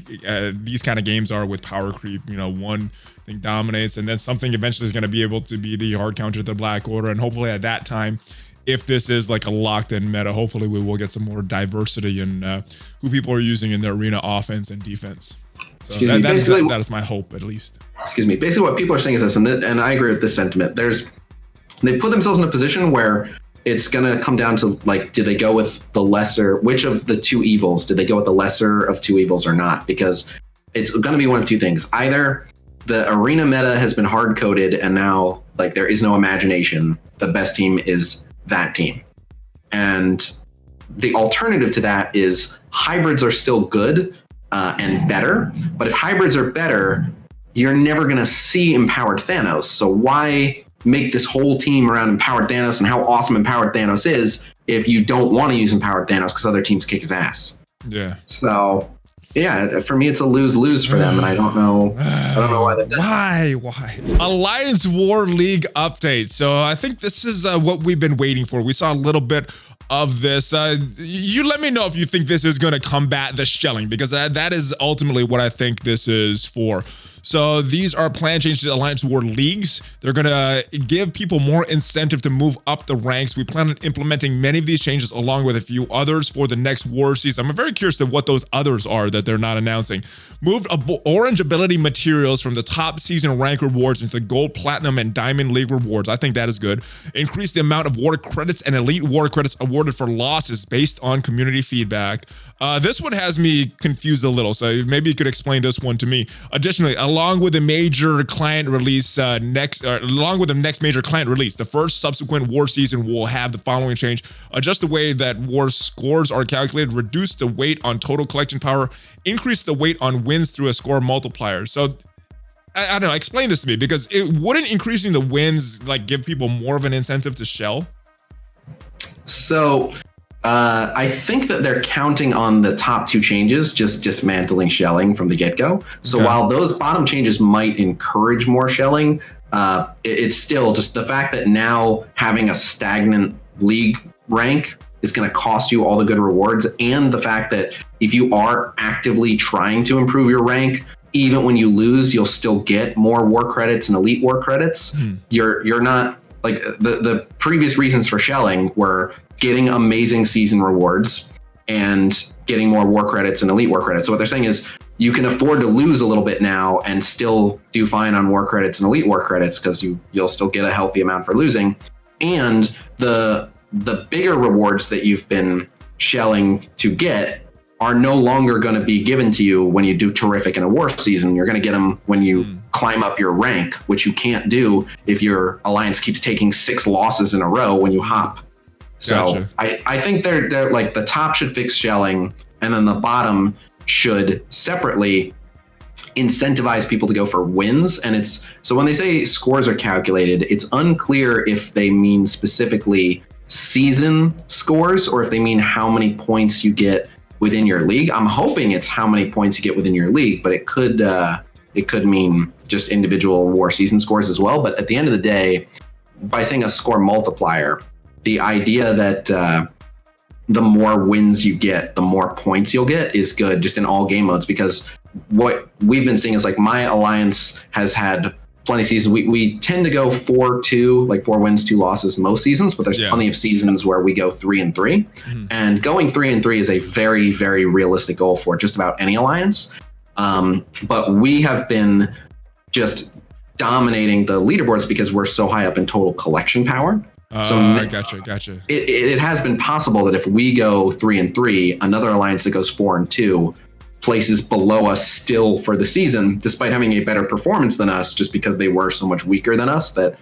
these kind of games are with power creep. One thing dominates, and then something eventually is going to be able to be the hard counter to the Black Order. And hopefully at that time, if this is like a locked-in meta, hopefully we will get some more diversity in who people are using in the arena offense and defense. So that is my hope, at least. Excuse me. Basically, what people are saying is this, and I agree with this sentiment. They put themselves in a position where it's going to come down to, like, did they go with the lesser, which of the two evils? Did they go with the lesser of two evils or not? Because it's going to be one of two things. Either the arena meta has been hard-coded and now, like, there is no imagination. The best team is that team. And the alternative to that is hybrids are still good and better. But if hybrids are better, you're never going to see empowered Thanos. So why make this whole team around empowered Thanos and how awesome empowered Thanos is if you don't want to use empowered Thanos because other teams kick his ass? Yeah. So yeah, for me, it's a lose-lose for them, and I don't know why they did. Why? Alliance War League update. So I think this is what we've been waiting for. We saw a little bit of this. You let me know if you think this is going to combat the shelling, because that is ultimately what I think this is for. So these are planned changes to Alliance War Leagues. They're going to give people more incentive to move up the ranks. We plan on implementing many of these changes along with a few others for the next war season. I'm very curious to what those others are that they're not announcing. Moved orange ability materials from the top season rank rewards into the gold, platinum, and diamond league rewards. I think that is good. Increase the amount of war credits and elite war credits awarded for losses based on community feedback. This one has me confused a little, so maybe you could explain this one to me. Additionally, along with the major client release the first subsequent war season will have the following change: adjust the way that war scores are calculated, reduce the weight on total collection power, increase the weight on wins through a score multiplier. So I don't know, explain this to me, because it wouldn't increasing the wins like give people more of an incentive to shell? So I think that they're counting on the top two changes, just dismantling shelling from the get-go. So while those bottom changes might encourage more shelling, it's still just the fact that now having a stagnant league rank is going to cost you all the good rewards, and the fact that if you are actively trying to improve your rank, even when you lose, you'll still get more war credits and elite war credits. You're not, like, the previous reasons for shelling were getting amazing season rewards and getting more war credits and elite war credits. So what they're saying is you can afford to lose a little bit now and still do fine on war credits and elite war credits, because you'll still get a healthy amount for losing. And the bigger rewards that you've been shelling to get are no longer going to be given to you when you do terrific in a war season. You're going to get them when you climb up your rank, which you can't do if your alliance keeps taking 6 losses in a row when you hop. So I think they're like, the top should fix shelling, and then the bottom should separately incentivize people to go for wins. And so when they say scores are calculated, it's unclear if they mean specifically season scores or if they mean how many points you get within your league. I'm hoping it's how many points you get within your league, but it could mean just individual war season scores as well. But at the end of the day, by saying a score multiplier, the idea that the more wins you get, the more points you'll get is good just in all game modes, because what we've been seeing is, like, my alliance has had plenty of seasons. We tend to go 4-2, like 4 wins, 2 losses most seasons, but there's plenty of seasons where we go 3-3. And going 3-3 is a very, very realistic goal for just about any alliance. But we have been just dominating the leaderboards because we're so high up in total collection power. Gotcha. It has been possible that if we go 3-3, another alliance that goes 4-2 places below us still for the season, despite having a better performance than us, just because they were so much weaker than us, that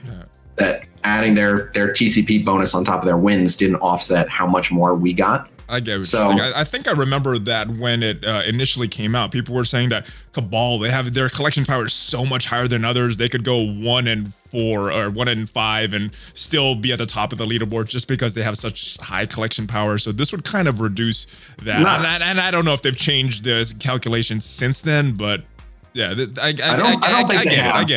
adding their TCP bonus on top of their wins didn't offset how much more we got. I get what you're saying. I think I remember that when it initially came out, people were saying that Cabal, their collection power is so much higher than others. They could go 1-4 or 1-5 and still be at the top of the leaderboard just because they have such high collection power. So this would kind of reduce that. And I don't know if they've changed the calculations since then, but yeah, I get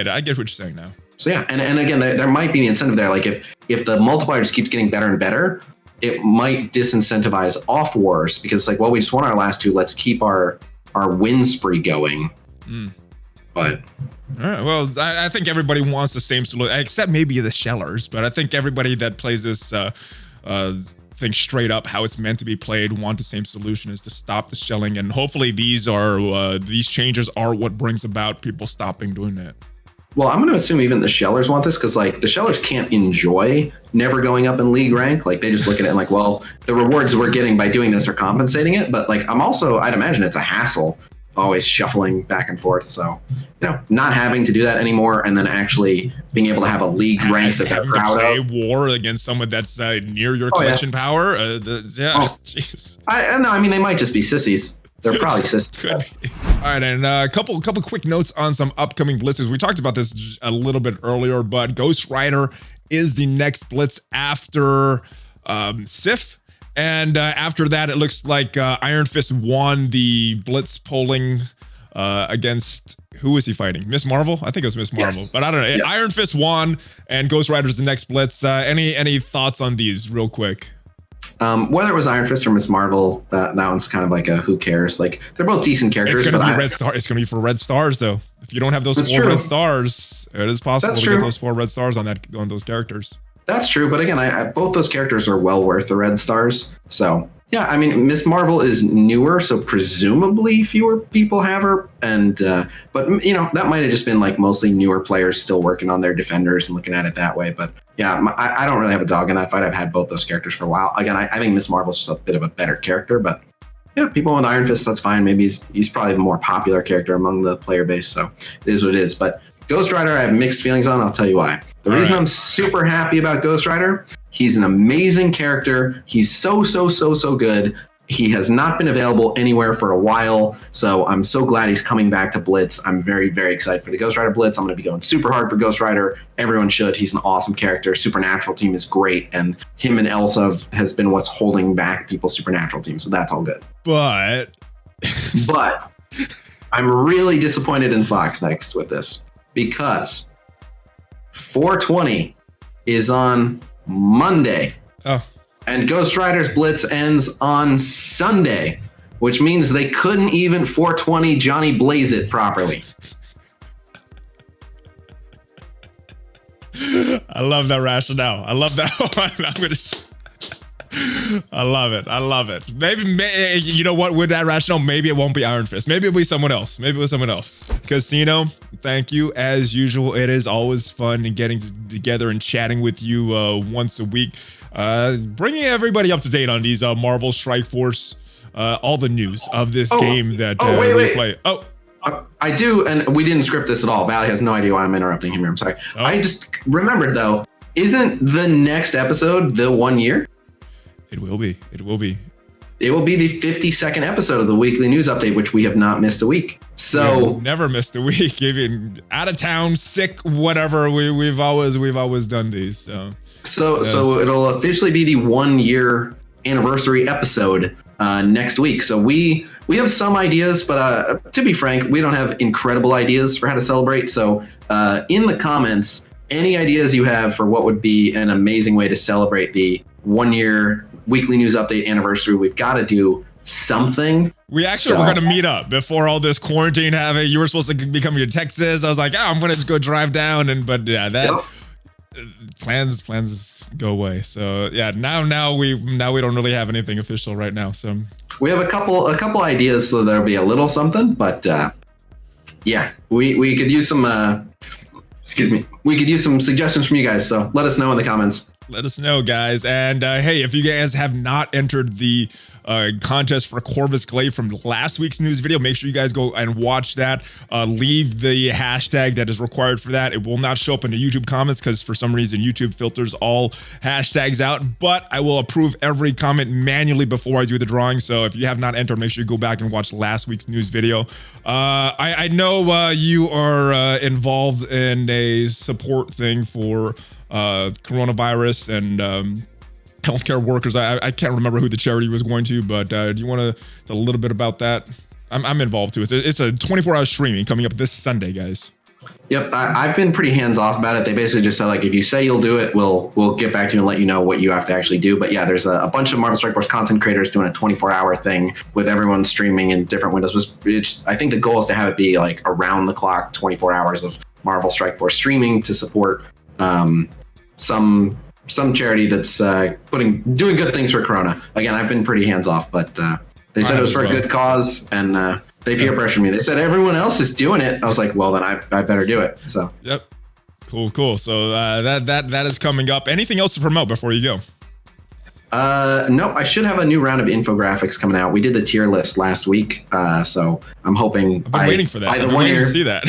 it. I get what you're saying now. So yeah, and again, there might be the incentive there. Like if the multiplier just keeps getting better and better, it might disincentivize off wars, because it's like, well, we just won our last 2. Let's keep our win spree going. But all right, well, I think everybody wants the same solution, except maybe the Shellers. But I think everybody that plays this thing straight up how it's meant to be played want the same solution, is to stop the shelling, and hopefully these changes are what brings about people stopping doing that. Well, I'm going to assume even the Shellers want this, because like the Shellers can't enjoy never going up in league rank. Like they just look at it and like, well, the rewards we're getting by doing this are compensating it. But like I'd imagine it's a hassle always shuffling back and forth. So, not having to do that anymore, and then actually being able to have a league rank that they're proud of. War against someone that's near your collection power. Jeez. I mean, they might just be sissies. They're probably Could be. All right, and a couple quick notes on some upcoming blitzes. We talked about this a little bit earlier, but Ghost Rider is the next blitz after Sif. And after that, it looks like Iron Fist won the blitz polling against, who is he fighting? Miss Marvel? I think it was Miss Marvel, but I don't know. Yeah. Iron Fist won, and Ghost Rider's the next blitz. Any thoughts on these real quick? Whether it was Iron Fist or Miss Marvel, that one's kind of like a who cares. Like they're both decent characters. It's gonna be Red Star. It's gonna be for Red Stars though. If you don't have those 4 Red Stars, it is possible to get those 4 Red Stars on those characters. That's true, but again, both those characters are well worth the Red Stars. So yeah, I mean, Miss Marvel is newer, so presumably fewer people have her. And but that might have just been like mostly newer players still working on their defenders and looking at it that way. But yeah, I don't really have a dog in that fight. I've had both those characters for a while. Again, I think Miss Marvel's just a bit of a better character, but yeah, people with Iron Fist, that's fine. Maybe he's probably the more popular character among the player base, so it is what it is. But Ghost Rider, I have mixed feelings on. I'll tell you why. The reason I'm super happy about Ghost Rider, he's an amazing character. He's so good. He has not been available anywhere for a while, so I'm so glad he's coming back to Blitz. I'm very, very excited for the Ghost Rider Blitz. I'm going to be going super hard for Ghost Rider. Everyone should. He's an awesome character. Supernatural team is great, and him and Elsa has been what's holding back people's Supernatural team, so that's all good. But I'm really disappointed in Fox next with this, because 420 is on Monday. Oh. And Ghost Rider's Blitz ends on Sunday, which means they couldn't even 420 Johnny Blaze it properly. I love that rationale. I love that one. I love it. Maybe you know what? With that rationale, maybe it won't be Iron Fist. Maybe it'll be someone else. Khasino, thank you as usual. It is always fun getting together and chatting with you once a week, bringing everybody up to date on these Marvel Strike Force, all the news of this game that we play. I do, and we didn't script this at all. Valley has no idea why I'm interrupting him here. I'm sorry. I just remembered though. Isn't the next episode the 1 year? It will be. It will be the 52nd episode of the weekly news update, which we have not missed a week. So never missed a week, even out of town, sick, whatever. We've always done these. So it'll officially be the 1 year anniversary episode next week. So we have some ideas, but to be frank, we don't have incredible ideas for how to celebrate. So in the comments, any ideas you have for what would be an amazing way to celebrate the 1 year weekly news update anniversary, we've got to do something. We actually were going to meet up before all this quarantine happened. You were supposed to be coming to Texas. I was like, I'm going to go drive down, plans go away. So yeah, now we don't really have anything official right now. So we have a couple ideas, so there'll be a little something, but yeah, we could use some we could use some suggestions from you guys. So let us know in the comments. Let us know, guys. And hey, if you guys have not entered the contest for Corvus Glaive from last week's news video, make sure you guys go and watch that. Leave the hashtag that is required for that. It will not show up in the YouTube comments because for some reason YouTube filters all hashtags out, but I will approve every comment manually before I do the drawing. So if you have not entered, make sure you go back and watch last week's news video. I know you are involved in a support thing for coronavirus and healthcare workers. I can't remember who the charity was going to, but do you want to tell a little bit about that? I'm involved too. It's a 24-hour streaming coming up this Sunday, guys. Yep, I've been pretty hands-off about it. They basically just said, like, if you say you'll do it, we'll get back to you and let you know what you have to actually do. But yeah, there's a bunch of Marvel Strike Force content creators doing a 24-hour thing with everyone streaming in different windows. I think the goal is to have it be like around the clock, 24 hours of Marvel Strike Force streaming to support some charity that's doing good things for Corona. Again, I've been pretty hands-off, but they said it was for a good cause, and they peer pressured me. They said everyone else is doing it. I was like, well, then I better do it. So yep, cool. So that is coming up. Anything else to promote before you go? No, I should have a new round of infographics coming out. We did the tier list last week, so I'm hoping. I've been waiting for that. I've been waiting to see that.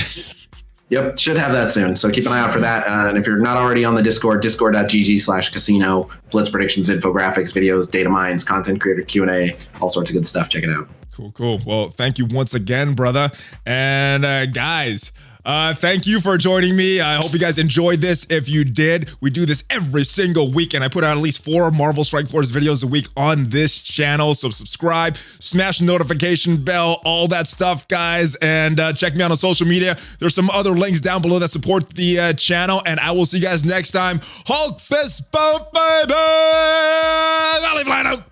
Yep, should have that soon. So keep an eye out for that. And if you're not already on the Discord, discord.gg/Khasino, Blitz predictions, infographics, videos, data mines, content creator Q&A, all sorts of good stuff. Check it out. Cool. Well, thank you once again, brother. And guys, thank you for joining me. I hope you guys enjoyed this. If you did, we do this every single week, and I put out at least 4 Marvel Strike Force videos a week on this channel. So subscribe, smash the notification bell, all that stuff, guys. And check me out on social media. There's some other links down below that support the channel, and I will see you guys next time. Hulk fist bump, baby! ValleyFlyin out!